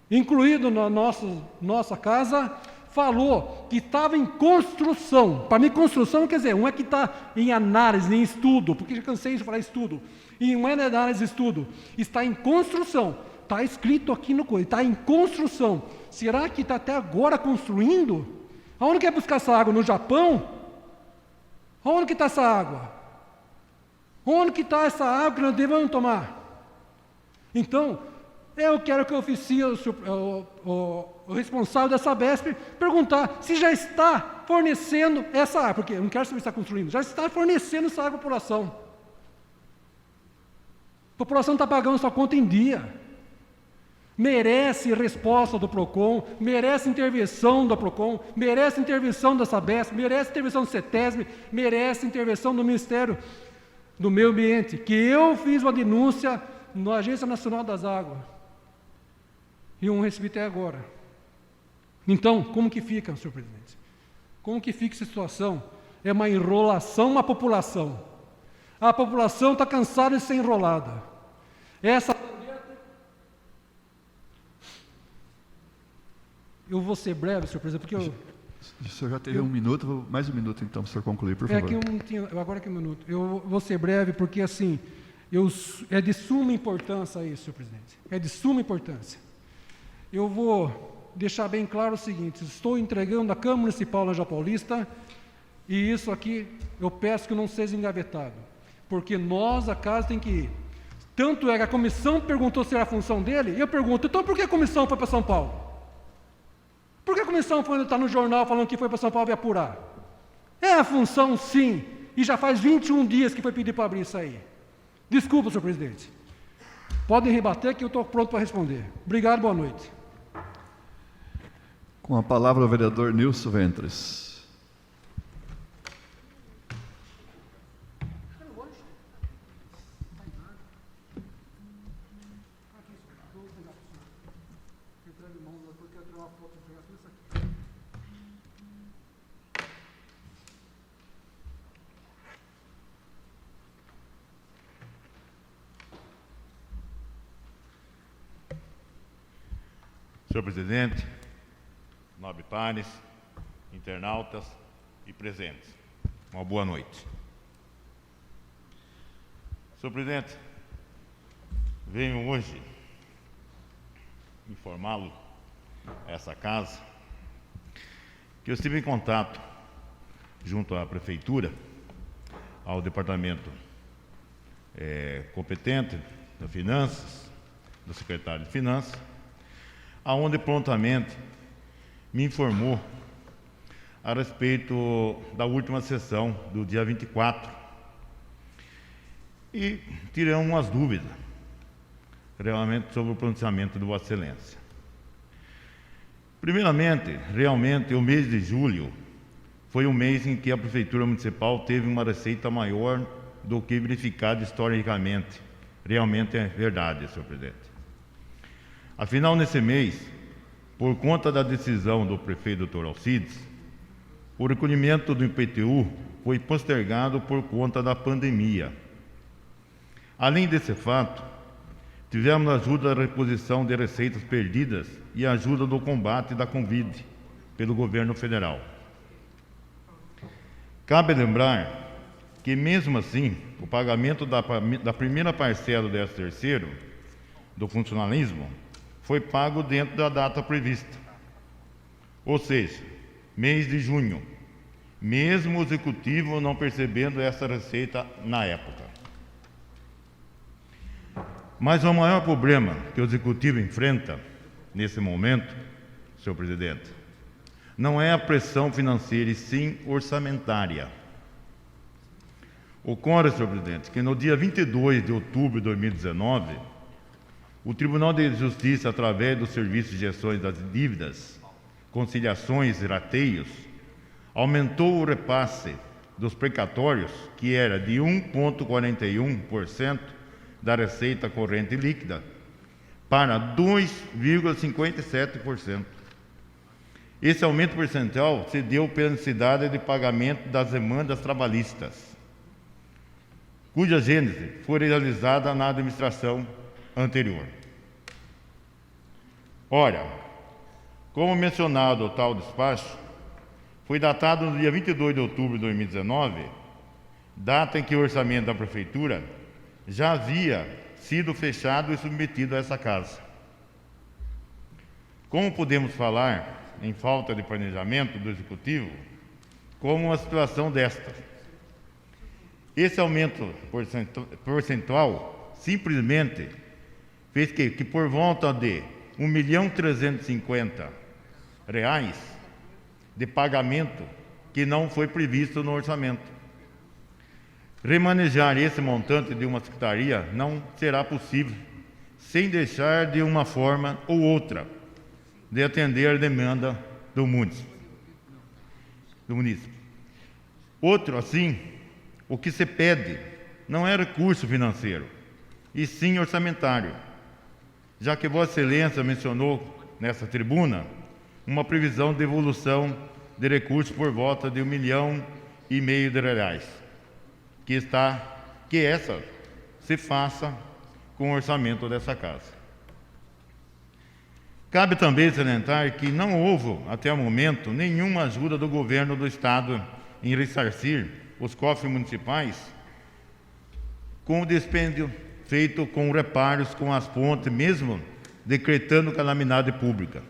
incluído na nossa casa, falou que estava em construção. Para mim, construção quer dizer, não é que está em análise, em estudo, porque já cansei de falar estudo. E não é análise, estudo. Está em construção. Está escrito aqui no coisa, está em construção. Será que está até agora construindo? Aonde quer buscar essa água? No Japão? Aonde que está essa água? Onde que está essa água que nós devemos tomar? Então, eu quero que eu oficie o responsável da Sabesp perguntar se já está fornecendo essa água, porque eu não quero saber se está construindo, já está fornecendo essa água à população. A população está pagando sua conta em dia. Merece resposta do PROCON, merece intervenção do PROCON, merece intervenção da Sabesp, merece intervenção do CETESB, merece intervenção do Ministério do Meio Ambiente, que eu fiz uma denúncia na Agência Nacional das Águas. E eu não recebi até agora. Então, como que fica, senhor presidente? Como que fica essa situação? É uma enrolação na população. A população está cansada de ser enrolada. Eu vou ser breve, senhor presidente, porque O senhor já teve um minuto, mais um minuto então, para o senhor concluir, por favor. Que eu não tinha, agora que é um minuto. Eu vou ser breve, porque assim, é de suma importância isso, senhor presidente. É de suma importância. Eu vou deixar bem claro o seguinte: estou entregando à Câmara Municipal Laranjal Paulista, e isso aqui eu peço que não seja engavetado, porque nós, a casa, tem que ir. Tanto é que a comissão perguntou se era a função dele, e eu pergunto, então por que a comissão foi para São Paulo? Por que a comissão está no jornal falando que foi para São Paulo e apurar? É a função, sim, e já faz 21 dias que foi pedir para abrir isso aí. Desculpa, senhor presidente. Podem rebater que eu estou pronto para responder. Obrigado, boa noite. Com a palavra o vereador Nilson Ventres. Senhor presidente, nobres pares, internautas e presentes, uma boa noite. Senhor presidente, venho hoje informá-lo, essa casa, que eu estive em contato junto à prefeitura, ao departamento competente da Finanças, do secretário de Finanças, aonde prontamente me informou a respeito da última sessão do dia 24 e tiramos umas dúvidas realmente sobre o pronunciamento de Vossa Excelência. Primeiramente, realmente o mês de julho foi um mês em que a Prefeitura Municipal teve uma receita maior do que verificado historicamente. Realmente é verdade, senhor presidente. Afinal, nesse mês, por conta da decisão do prefeito Dr. Alcides, o recolhimento do IPTU foi postergado por conta da pandemia. Além desse fato, tivemos ajuda da reposição de receitas perdidas e ajuda do combate da Covid pelo governo federal. Cabe lembrar que, mesmo assim, o pagamento da primeira parcela do 13º do funcionalismo foi pago dentro da data prevista, ou seja, mês de junho, mesmo o executivo não percebendo essa receita na época. Mas o maior problema que o Executivo enfrenta nesse momento, senhor presidente, não é a pressão financeira, e sim orçamentária. Ocorre, senhor presidente, que no dia 22 de outubro de 2019, o Tribunal de Justiça, através do Serviço de Gestão das Dívidas, Conciliações e Rateios, aumentou o repasse dos precatórios, que era de 1,41% da receita corrente líquida, para 2,57%. Esse aumento percentual se deu pela necessidade de pagamento das demandas trabalhistas, cuja gênese foi realizada na administração anterior. Ora, como mencionado, o tal despacho foi datado no dia 22 de outubro de 2019, data em que o orçamento da Prefeitura já havia sido fechado e submetido a essa Casa. Como podemos falar em falta de planejamento do Executivo, como uma situação desta? Esse aumento percentual simplesmente fez que por volta de R$ 1.350.000 de pagamento que não foi previsto no orçamento. Remanejar esse montante de uma secretaria não será possível, sem deixar de uma forma ou outra de atender a demanda do município. Outro, assim, o que se pede não é recurso financeiro, e sim orçamentário, já que Vossa Excelência mencionou nessa tribuna uma previsão de evolução de recursos por volta de R$ 1,5 milhão de reais, que essa se faça com o orçamento dessa Casa. Cabe também salientar que não houve, até o momento, nenhuma ajuda do governo do Estado em ressarcir os cofres municipais com o dispêndio feito com reparos com as pontes, mesmo decretando calamidade pública.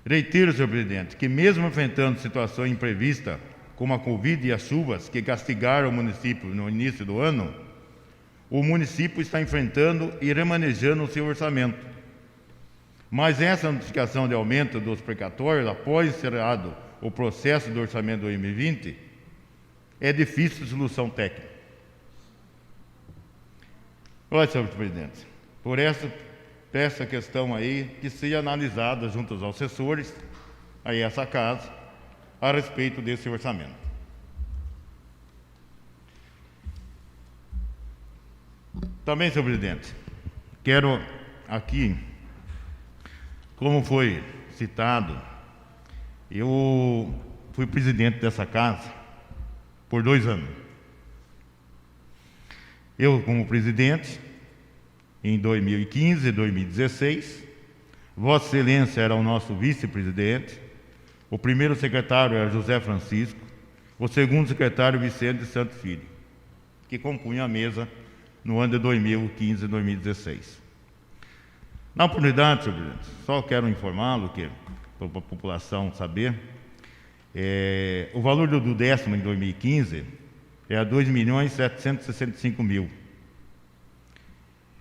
Reitero, senhor presidente, que mesmo enfrentando situações imprevistas, como a Covid e as chuvas que castigaram o município no início do ano, o município está enfrentando e remanejando o seu orçamento. Mas essa notificação de aumento dos precatórios, após encerrado o processo do orçamento de 2020, é difícil de solução técnica. Olha, senhor presidente, por essa questão aí, que seja analisada junto aos assessores, aí essa Casa, a respeito desse orçamento. Também, senhor presidente, quero aqui, como foi citado, eu fui presidente dessa Casa por 2 anos. Eu, como presidente, em 2015 e 2016, Vossa Excelência era o nosso vice-presidente, o primeiro secretário era José Francisco, o segundo secretário Vicente Santos Filho, que compunha a mesa no ano de 2015 e 2016. Na oportunidade, senhor presidente, só quero informá-lo, para a população saber, o valor do 10º em 2015 era R$ 2.765.000.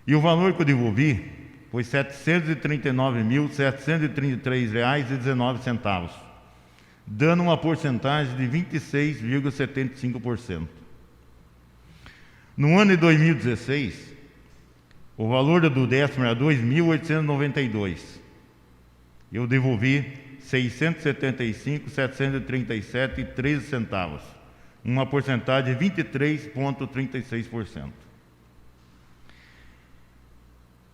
E o valor que eu devolvi foi R$ 739.733,19, dando uma porcentagem de 26,75%. No ano de 2016, o valor do 10º era R$ 2.892. Eu devolvi R$ 675.737,13, uma porcentagem de 23,36%.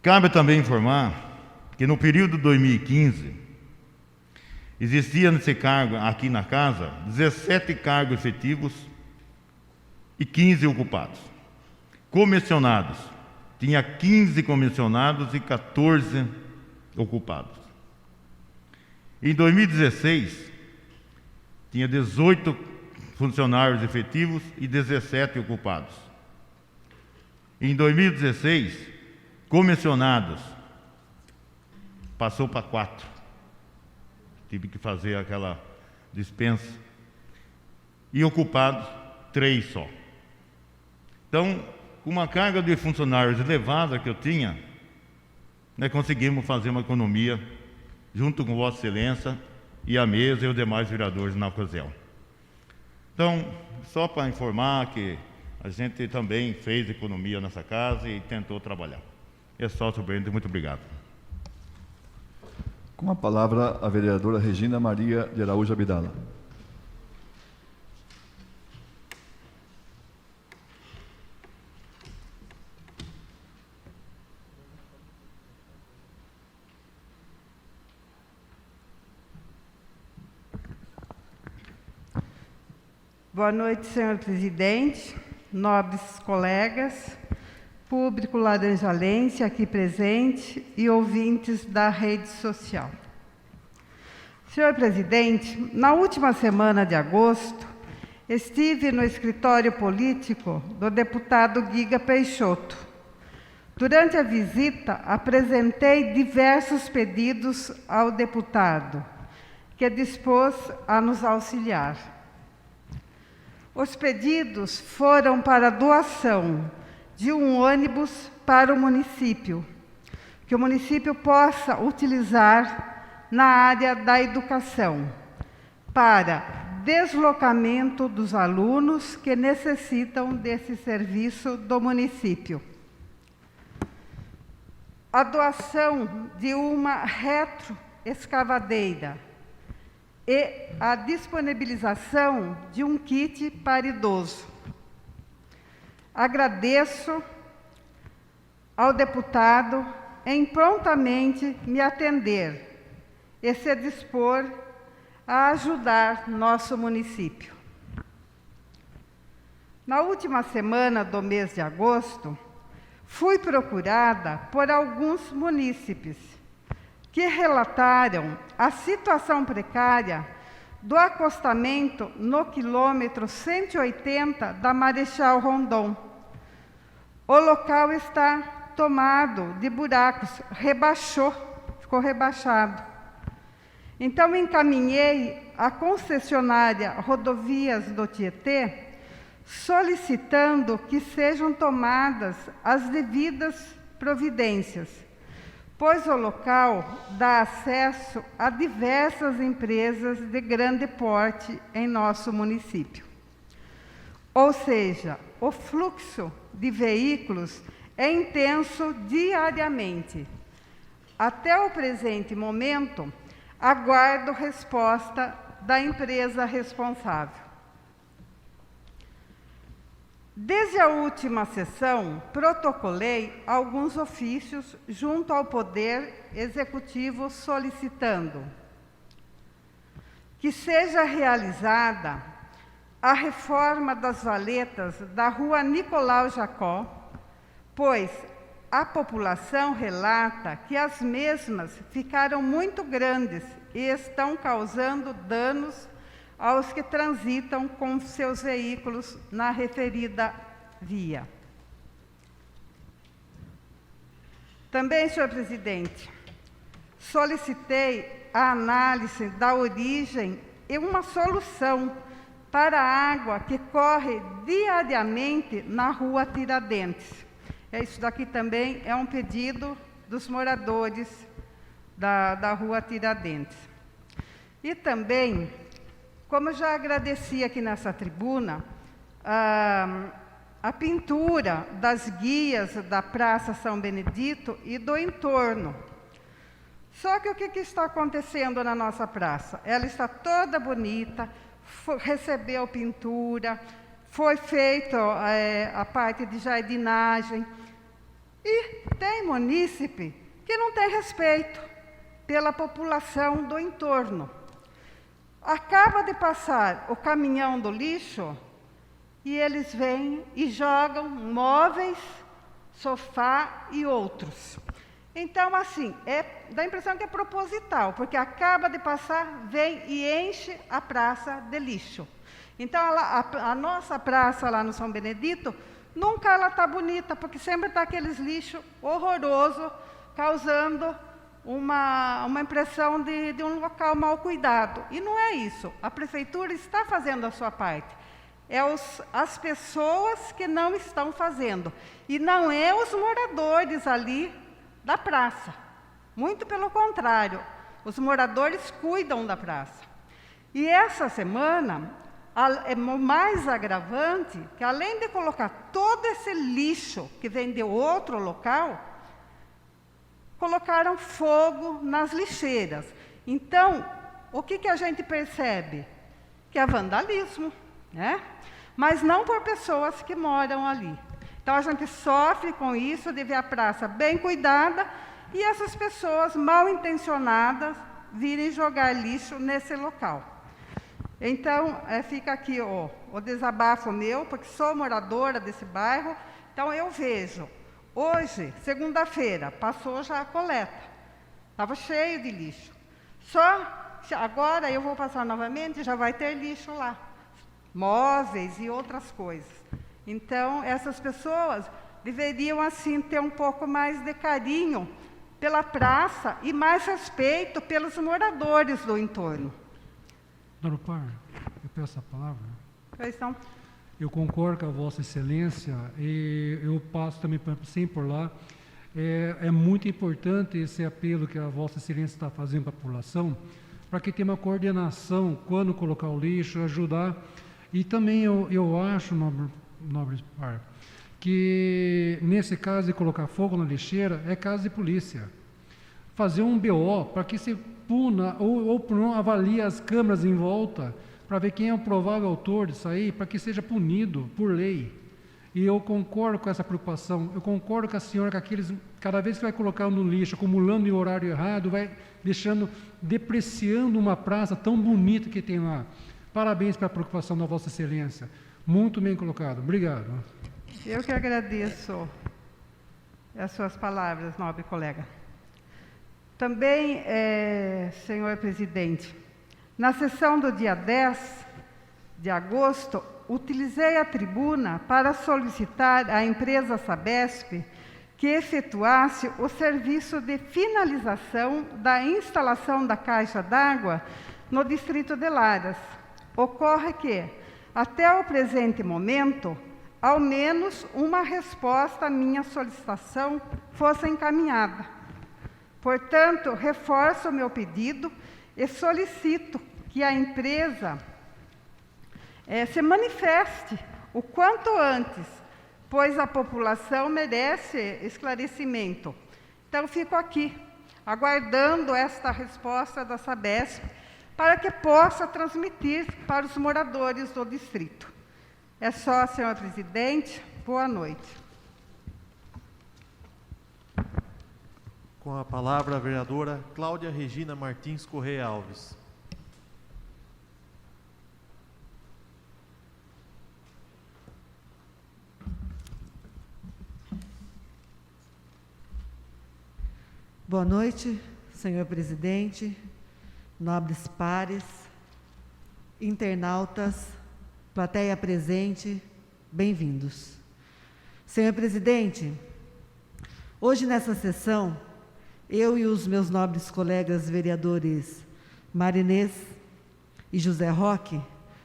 Cabe também informar que no período de 2015, existia nesse cargo, aqui na Casa, 17 cargos efetivos e 15 ocupados. Comissionados, tinha 15 comissionados e 14 ocupados. Em 2016, tinha 18 funcionários efetivos e 17 ocupados. Em 2016, comissionados passou para 4. Tive que fazer aquela dispensa. E ocupados, 3 só. Então, com uma carga de funcionários elevada que eu tinha, nós conseguimos fazer uma economia junto com Vossa Excelência e a mesa e os demais vereadores na ocasião. Então, só para informar que a gente também fez economia nessa casa e tentou trabalhar. É só, senhor presidente, muito obrigado. Com a palavra, a vereadora Regina Maria de Araújo Abdala. Boa noite, senhor presidente, nobres colegas, público laranjalense aqui presente e ouvintes da rede social. Senhor presidente, na última semana de agosto, estive no escritório político do deputado Guiga Peixoto. Durante a visita, apresentei diversos pedidos ao deputado, que dispôs a nos auxiliar. Os pedidos foram para doação de um ônibus para o município, que o município possa utilizar na área da educação, para deslocamento dos alunos que necessitam desse serviço do município. A doação de uma retroescavadeira e a disponibilização de um kit para idoso. Agradeço ao deputado em prontamente me atender e se dispor a ajudar nosso município. Na última semana do mês de agosto, fui procurada por alguns munícipes que relataram a situação precária do acostamento no quilômetro 180 da Marechal Rondon. O local está tomado de buracos, ficou rebaixado. Então, encaminhei à concessionária Rodovias do Tietê, solicitando que sejam tomadas as devidas providências, pois o local dá acesso a diversas empresas de grande porte em nosso município. Ou seja, o fluxo de veículos é intenso diariamente. Até o presente momento, aguardo resposta da empresa responsável. Desde a última sessão, protocolei alguns ofícios junto ao Poder Executivo solicitando que seja realizada a reforma das valetas da Rua Nicolau Jacó, pois a população relata que as mesmas ficaram muito grandes e estão causando danos aos que transitam com seus veículos na referida via. Também, senhor presidente, solicitei a análise da origem e uma solução para a água que corre diariamente na Rua Tiradentes. Isso daqui também é um pedido dos moradores da Rua Tiradentes. E também, como eu já agradeci aqui nessa tribuna, a pintura das guias da Praça São Benedito e do entorno. Só que o que está acontecendo na nossa praça? Ela está toda bonita, recebeu pintura, foi feita a parte de jardinagem, e tem munícipe que não tem respeito pela população do entorno. Acaba de passar o caminhão do lixo e eles vêm e jogam móveis, sofá e outros. Então, assim, dá a impressão que é proposital, porque acaba de passar, vem e enche a praça de lixo. Então, a nossa praça lá no São Benedito, nunca ela está bonita, porque sempre está aqueles lixos horrorosos, causando uma impressão de um local mal cuidado. E não é isso. A prefeitura está fazendo a sua parte. as pessoas que não estão fazendo. E não é os moradores ali da praça. Muito pelo contrário, os moradores cuidam da praça. E essa semana, é mais agravante que, além de colocar todo esse lixo que vem de outro local, colocaram fogo nas lixeiras. Então, o que a gente percebe? Que é vandalismo, né? Mas não por pessoas que moram ali. Então, a gente sofre com isso de ver a praça bem cuidada e essas pessoas mal intencionadas virem jogar lixo nesse local. Então, fica aqui o desabafo meu, porque sou moradora desse bairro. Então, eu vejo, hoje, segunda-feira, passou já a coleta. Estava cheio de lixo. Agora eu vou passar novamente, já vai ter lixo lá. Móveis e outras coisas. Então, essas pessoas deveriam, assim, ter um pouco mais de carinho pela praça e mais respeito pelos moradores do entorno. Dona Par, eu peço a palavra. Pois não. Eu concordo com a Vossa Excelência e eu passo também sempre por lá. É muito importante esse apelo que a Vossa Excelência está fazendo para a população, para que tenha uma coordenação quando colocar o lixo, ajudar. E também eu acho, nobre Par, que nesse caso de colocar fogo na lixeira é caso de polícia. Fazer um BO para que se puna ou não avalie as câmeras em volta para ver quem é o provável autor disso aí, para que seja punido por lei. E eu concordo com essa preocupação, eu concordo com a senhora que aqueles, cada vez que vai colocar no lixo, acumulando em horário errado, vai depreciando uma praça tão bonita que tem lá. Parabéns pela preocupação da Vossa Excelência. Muito bem colocado. Obrigado. Eu que agradeço as suas palavras, nobre colega. Também, senhor presidente, na sessão do dia 10 de agosto, utilizei a tribuna para solicitar à empresa Sabesp que efetuasse o serviço de finalização da instalação da caixa d'água no distrito de Laras. Ocorre que, até o presente momento, ao menos uma resposta à minha solicitação fosse encaminhada. Portanto, reforço o meu pedido e solicito que a empresa se manifeste o quanto antes, pois a população merece esclarecimento. Então, fico aqui, aguardando esta resposta da Sabesp, para que possa transmitir para os moradores do distrito. É só, senhor presidente. Boa noite. Com a palavra, a vereadora Cláudia Regina Martins Correia Alves. Boa noite, senhor presidente, nobres pares, internautas, plateia presente, bem-vindos. Senhor presidente, hoje nessa sessão, eu e os meus nobres colegas vereadores Marinês e José Roque,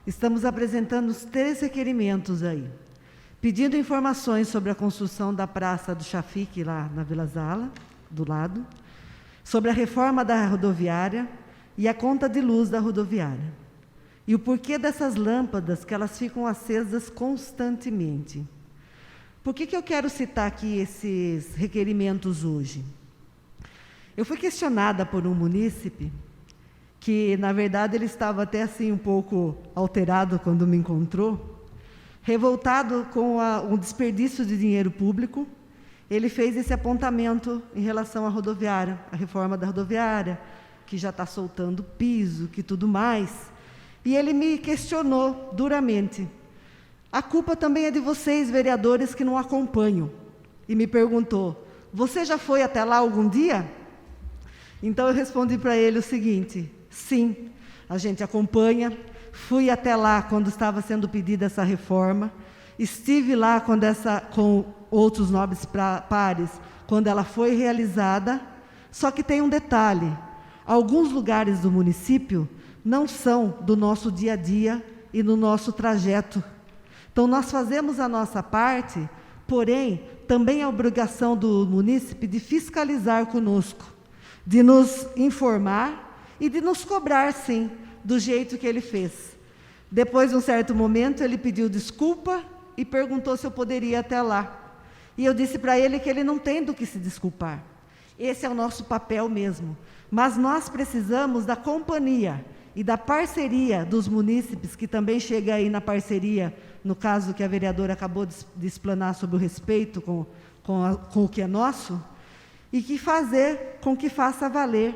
estamos apresentando os 3 requerimentos aí, pedindo informações sobre a construção da Praça do Chafique, lá na Vila Zala, do lado, sobre a reforma da rodoviária e a conta de luz da rodoviária. E o porquê dessas lâmpadas, que elas ficam acesas constantemente. Por que eu quero citar aqui esses requerimentos hoje? Eu fui questionada por um munícipe, que, na verdade, ele estava até assim um pouco alterado quando me encontrou, revoltado com o desperdício de dinheiro público. Ele fez esse apontamento em relação à rodoviária, a reforma da rodoviária, que já está soltando piso, que tudo mais. E ele me questionou duramente. A culpa também é de vocês, vereadores, que não acompanham. E me perguntou, você já foi até lá algum dia? Então eu respondi para ele o seguinte, sim, a gente acompanha, fui até lá quando estava sendo pedida essa reforma, estive lá com outros nobres pares, quando ela foi realizada, só que tem um detalhe, alguns lugares do município não são do nosso dia a dia e no nosso trajeto Então, nós fazemos a nossa parte, porém, também é obrigação do munícipe de fiscalizar conosco, de nos informar e de nos cobrar, sim, do jeito que ele fez. Depois de um certo momento, ele pediu desculpa e perguntou se eu poderia ir até lá. E eu disse para ele que ele não tem do que se desculpar. Esse é o nosso papel mesmo. Mas nós precisamos da companhia e da parceria dos munícipes, que também chega aí na parceria, no caso que a vereadora acabou de explanar sobre o respeito com o que é nosso, e que fazer com que faça valer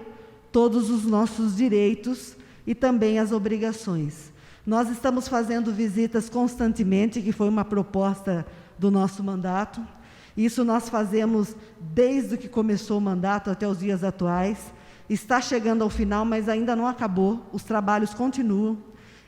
todos os nossos direitos e também as obrigações. Nós estamos fazendo visitas constantemente, que foi uma proposta do nosso mandato. Isso nós fazemos desde que começou o mandato até os dias atuais. Está chegando ao final, mas ainda não acabou, os trabalhos continuam.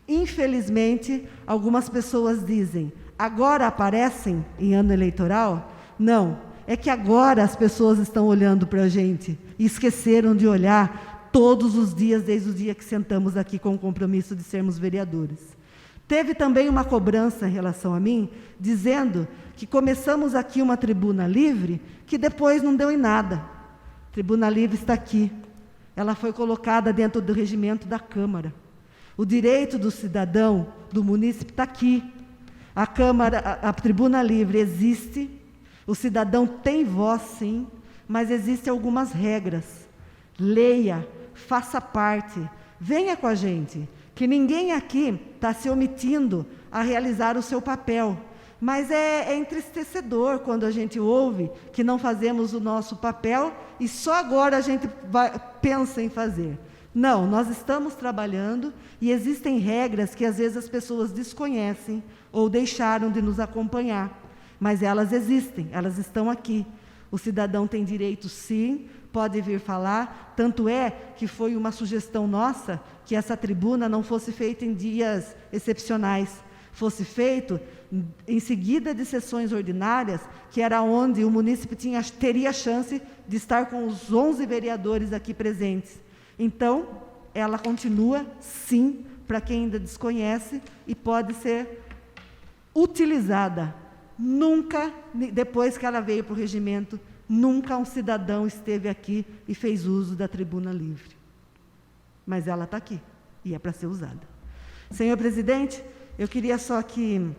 Infelizmente, algumas pessoas dizem, agora aparecem em ano eleitoral? Não, é que agora as pessoas estão olhando para a gente e esqueceram de olhar todos os dias, desde o dia que sentamos aqui com o compromisso de sermos vereadores. Teve também uma cobrança em relação a mim, dizendo que começamos aqui uma tribuna livre, que depois não deu em nada. Tribuna livre está aqui. Ela foi colocada dentro do regimento da Câmara. O direito do cidadão, do munícipe, está aqui. A Câmara, a tribuna livre existe, o cidadão tem voz, sim, mas existem algumas regras. Leia, faça parte, venha com a gente, que ninguém aqui está se omitindo a realizar o seu papel. Mas é entristecedor quando a gente ouve que não fazemos o nosso papel e só agora a gente pensa em fazer. Não, nós estamos trabalhando e existem regras que às vezes as pessoas desconhecem ou deixaram de nos acompanhar. Mas elas existem, elas estão aqui. O cidadão tem direito, sim, pode vir falar. Tanto é que foi uma sugestão nossa que essa tribuna não fosse feita em dias excepcionais, fosse feito em seguida de sessões ordinárias, que era onde o munícipe teria a chance de estar com os 11 vereadores aqui presentes. Então, ela continua, sim, para quem ainda desconhece, e pode ser utilizada. Nunca, depois que ela veio para o regimento, nunca um cidadão esteve aqui e fez uso da tribuna livre. Mas ela está aqui, e é para ser usada. Senhor presidente, eu queria só que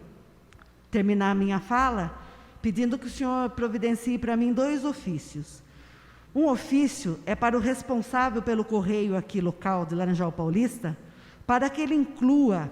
terminar a minha fala pedindo que o senhor providencie para mim 2 ofícios. Um ofício é para o responsável pelo correio aqui local de Laranjal Paulista, para que ele inclua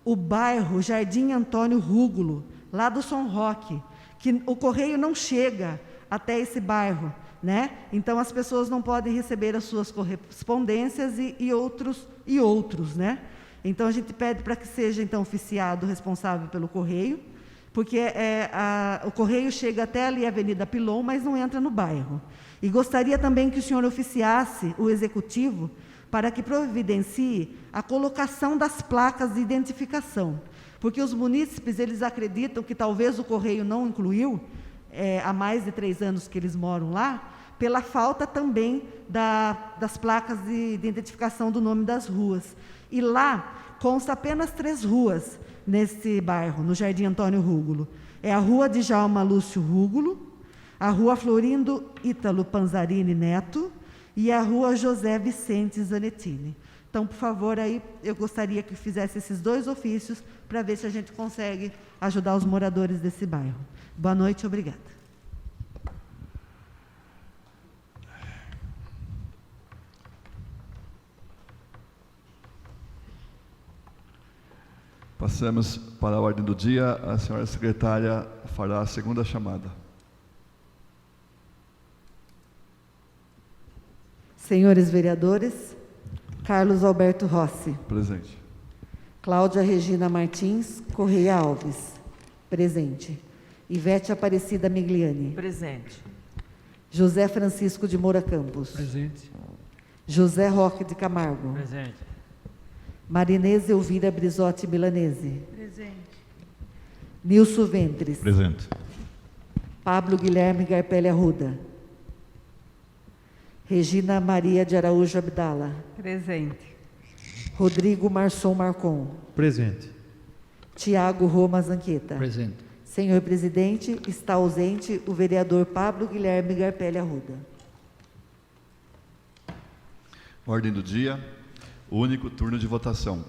o bairro Jardim Antônio Rúgulo, lá do São Roque, que o correio não chega até esse bairro, né? Então as pessoas não podem receber as suas correspondências e outros, né? Então a gente pede para que seja então oficiado o responsável pelo correio, porque o correio chega até ali a Avenida Pilon, mas não entra no bairro. E gostaria também que o senhor oficiasse o executivo para que providencie a colocação das placas de identificação, porque os munícipes, eles acreditam que talvez o correio não incluiu, há mais de 3 anos que eles moram lá, pela falta também das placas de identificação do nome das ruas. E lá consta apenas 3 ruas nesse bairro, no Jardim Antônio Rúgulo. É a Rua de Djalma Lúcio Rúgulo, a Rua Florindo Ítalo Panzarini Neto e a Rua José Vicente Zanettini. Então, por favor, aí eu gostaria que fizesse esses 2 ofícios para ver se a gente consegue ajudar os moradores desse bairro. Boa noite, obrigada. Passamos para a ordem do dia. A senhora secretária fará a segunda chamada. Senhores vereadores, Carlos Alberto Rossi. Presente. Cláudia Regina Martins Correia Alves. Presente. Ivete Aparecida Migliani. Presente. José Francisco de Moura Campos. Presente. José Roque de Camargo. Presente. Marinese Elvira Brizotti Milanese. Presente. Nilson Ventres. Presente. Pablo Guilherme Garpelli Arruda. Regina Maria de Araújo Abdala. Presente. Rodrigo Marçom Marcon. Presente. Tiago Roma Zanqueta. Presente. Senhor presidente, está ausente o vereador Pablo Guilherme Garpelli Arruda. Ordem do dia, único turno de votação.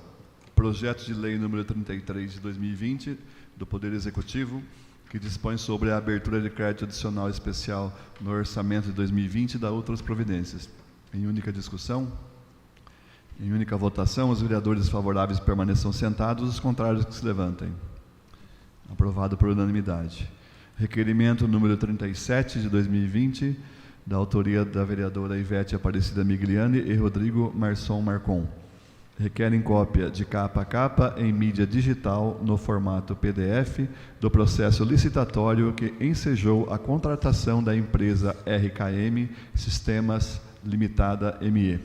Projeto de lei número 33 de 2020 do Poder Executivo, que dispõe sobre a abertura de crédito adicional especial no orçamento de 2020 e da outras providências. Em única discussão, em única votação, os vereadores favoráveis permaneçam sentados, os contrários que se levantem. Aprovado por unanimidade. Requerimento número 37 de 2020, da autoria da vereadora Ivete Aparecida Migliani e Rodrigo Marçom Marcon. Requerem cópia de capa a capa em mídia digital no formato PDF do processo licitatório que ensejou a contratação da empresa RKM Sistemas Limitada ME.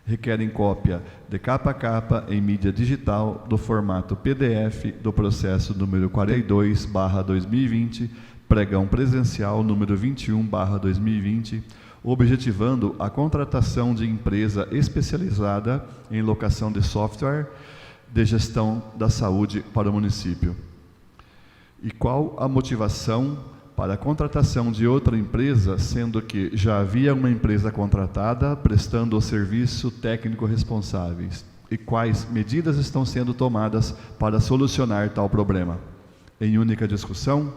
Requerem cópia de capa a capa em mídia digital do formato PDF do processo número 42/2020, pregão presencial número 21/2020, objetivando a contratação de empresa especializada em locação de software de gestão da saúde para o município. E qual a motivação para a contratação de outra empresa, sendo que já havia uma empresa contratada prestando o serviço técnico responsáveis? E quais medidas estão sendo tomadas para solucionar tal problema? Em única discussão,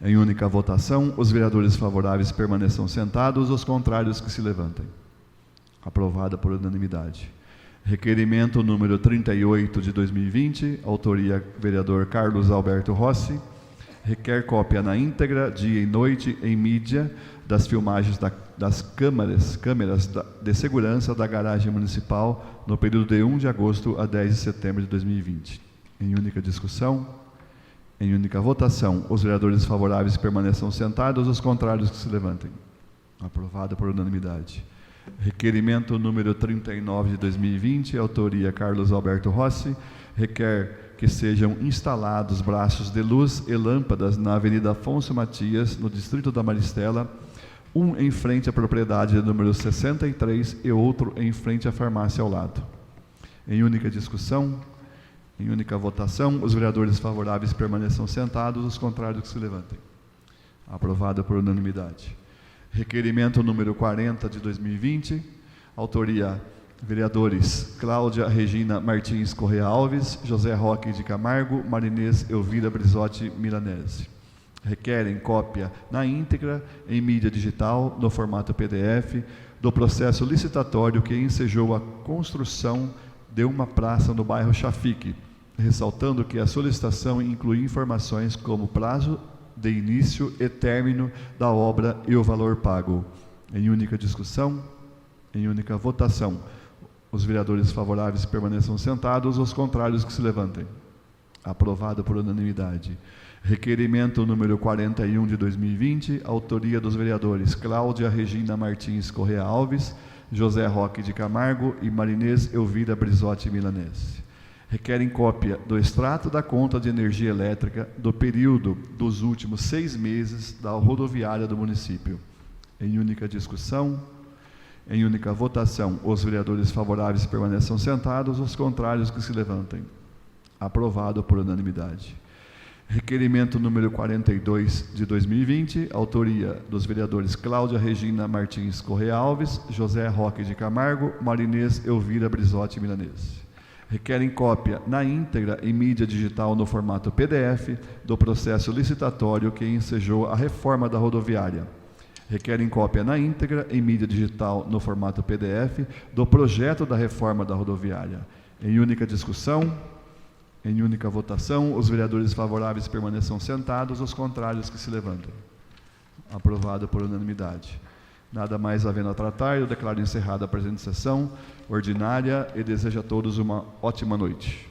em única votação, os vereadores favoráveis permaneçam sentados, os contrários que se levantem. Aprovada por unanimidade. Requerimento número 38 de 2020, autoria vereador Carlos Alberto Rossi, requer cópia na íntegra, dia e noite, em mídia, das filmagens das câmeras de segurança da garagem municipal no período de 1 de agosto a 10 de setembro de 2020. Em única discussão, em única votação, os vereadores favoráveis permaneçam sentados, os contrários que se levantem. Aprovado por unanimidade. Requerimento número 39 de 2020, autoria Carlos Alberto Rossi, requer que sejam instalados braços de luz e lâmpadas na Avenida Afonso Matias, no distrito da Maristela, um em frente à propriedade número 63 e outro em frente à farmácia ao lado. Em única discussão, em única votação, os vereadores favoráveis permaneçam sentados, os contrários que se levantem. Aprovado por unanimidade. Requerimento número 40 de 2020, autoria vereadores Cláudia Regina Martins Correa Alves, José Roque de Camargo, Marinês Elvira Brizotti Milanese. Requerem cópia na íntegra, em mídia digital, no formato PDF, do processo licitatório que ensejou a construção de uma praça no bairro Chafique, ressaltando que a solicitação inclui informações como prazo de início e término da obra e o valor pago. Em única discussão, em única votação, os vereadores favoráveis permaneçam sentados, os contrários que se levantem. Aprovado por unanimidade. Requerimento número 41 de 2020, autoria dos vereadores Cláudia Regina Martins Correa Alves, José Roque de Camargo e Marinês Elvira Brizotti Milanese. Requerem cópia do extrato da conta de energia elétrica do período dos últimos 6 meses da rodoviária do município. Em única discussão, em única votação, os vereadores favoráveis permaneçam sentados, os contrários que se levantem. Aprovado por unanimidade. Requerimento número 42 de 2020, autoria dos vereadores Cláudia Regina Martins Correa Alves, José Roque de Camargo, Marinês Elvira Brizotti Milanese. Requerem cópia na íntegra em mídia digital no formato PDF do processo licitatório que ensejou a reforma da rodoviária. Requerem cópia na íntegra em mídia digital no formato PDF do projeto da reforma da rodoviária. Em única discussão, em única votação, os vereadores favoráveis permaneçam sentados, os contrários que se levantem. Aprovado por unanimidade. Nada mais havendo a tratar, eu declaro encerrada a presente sessão ordinária e desejo a todos uma ótima noite.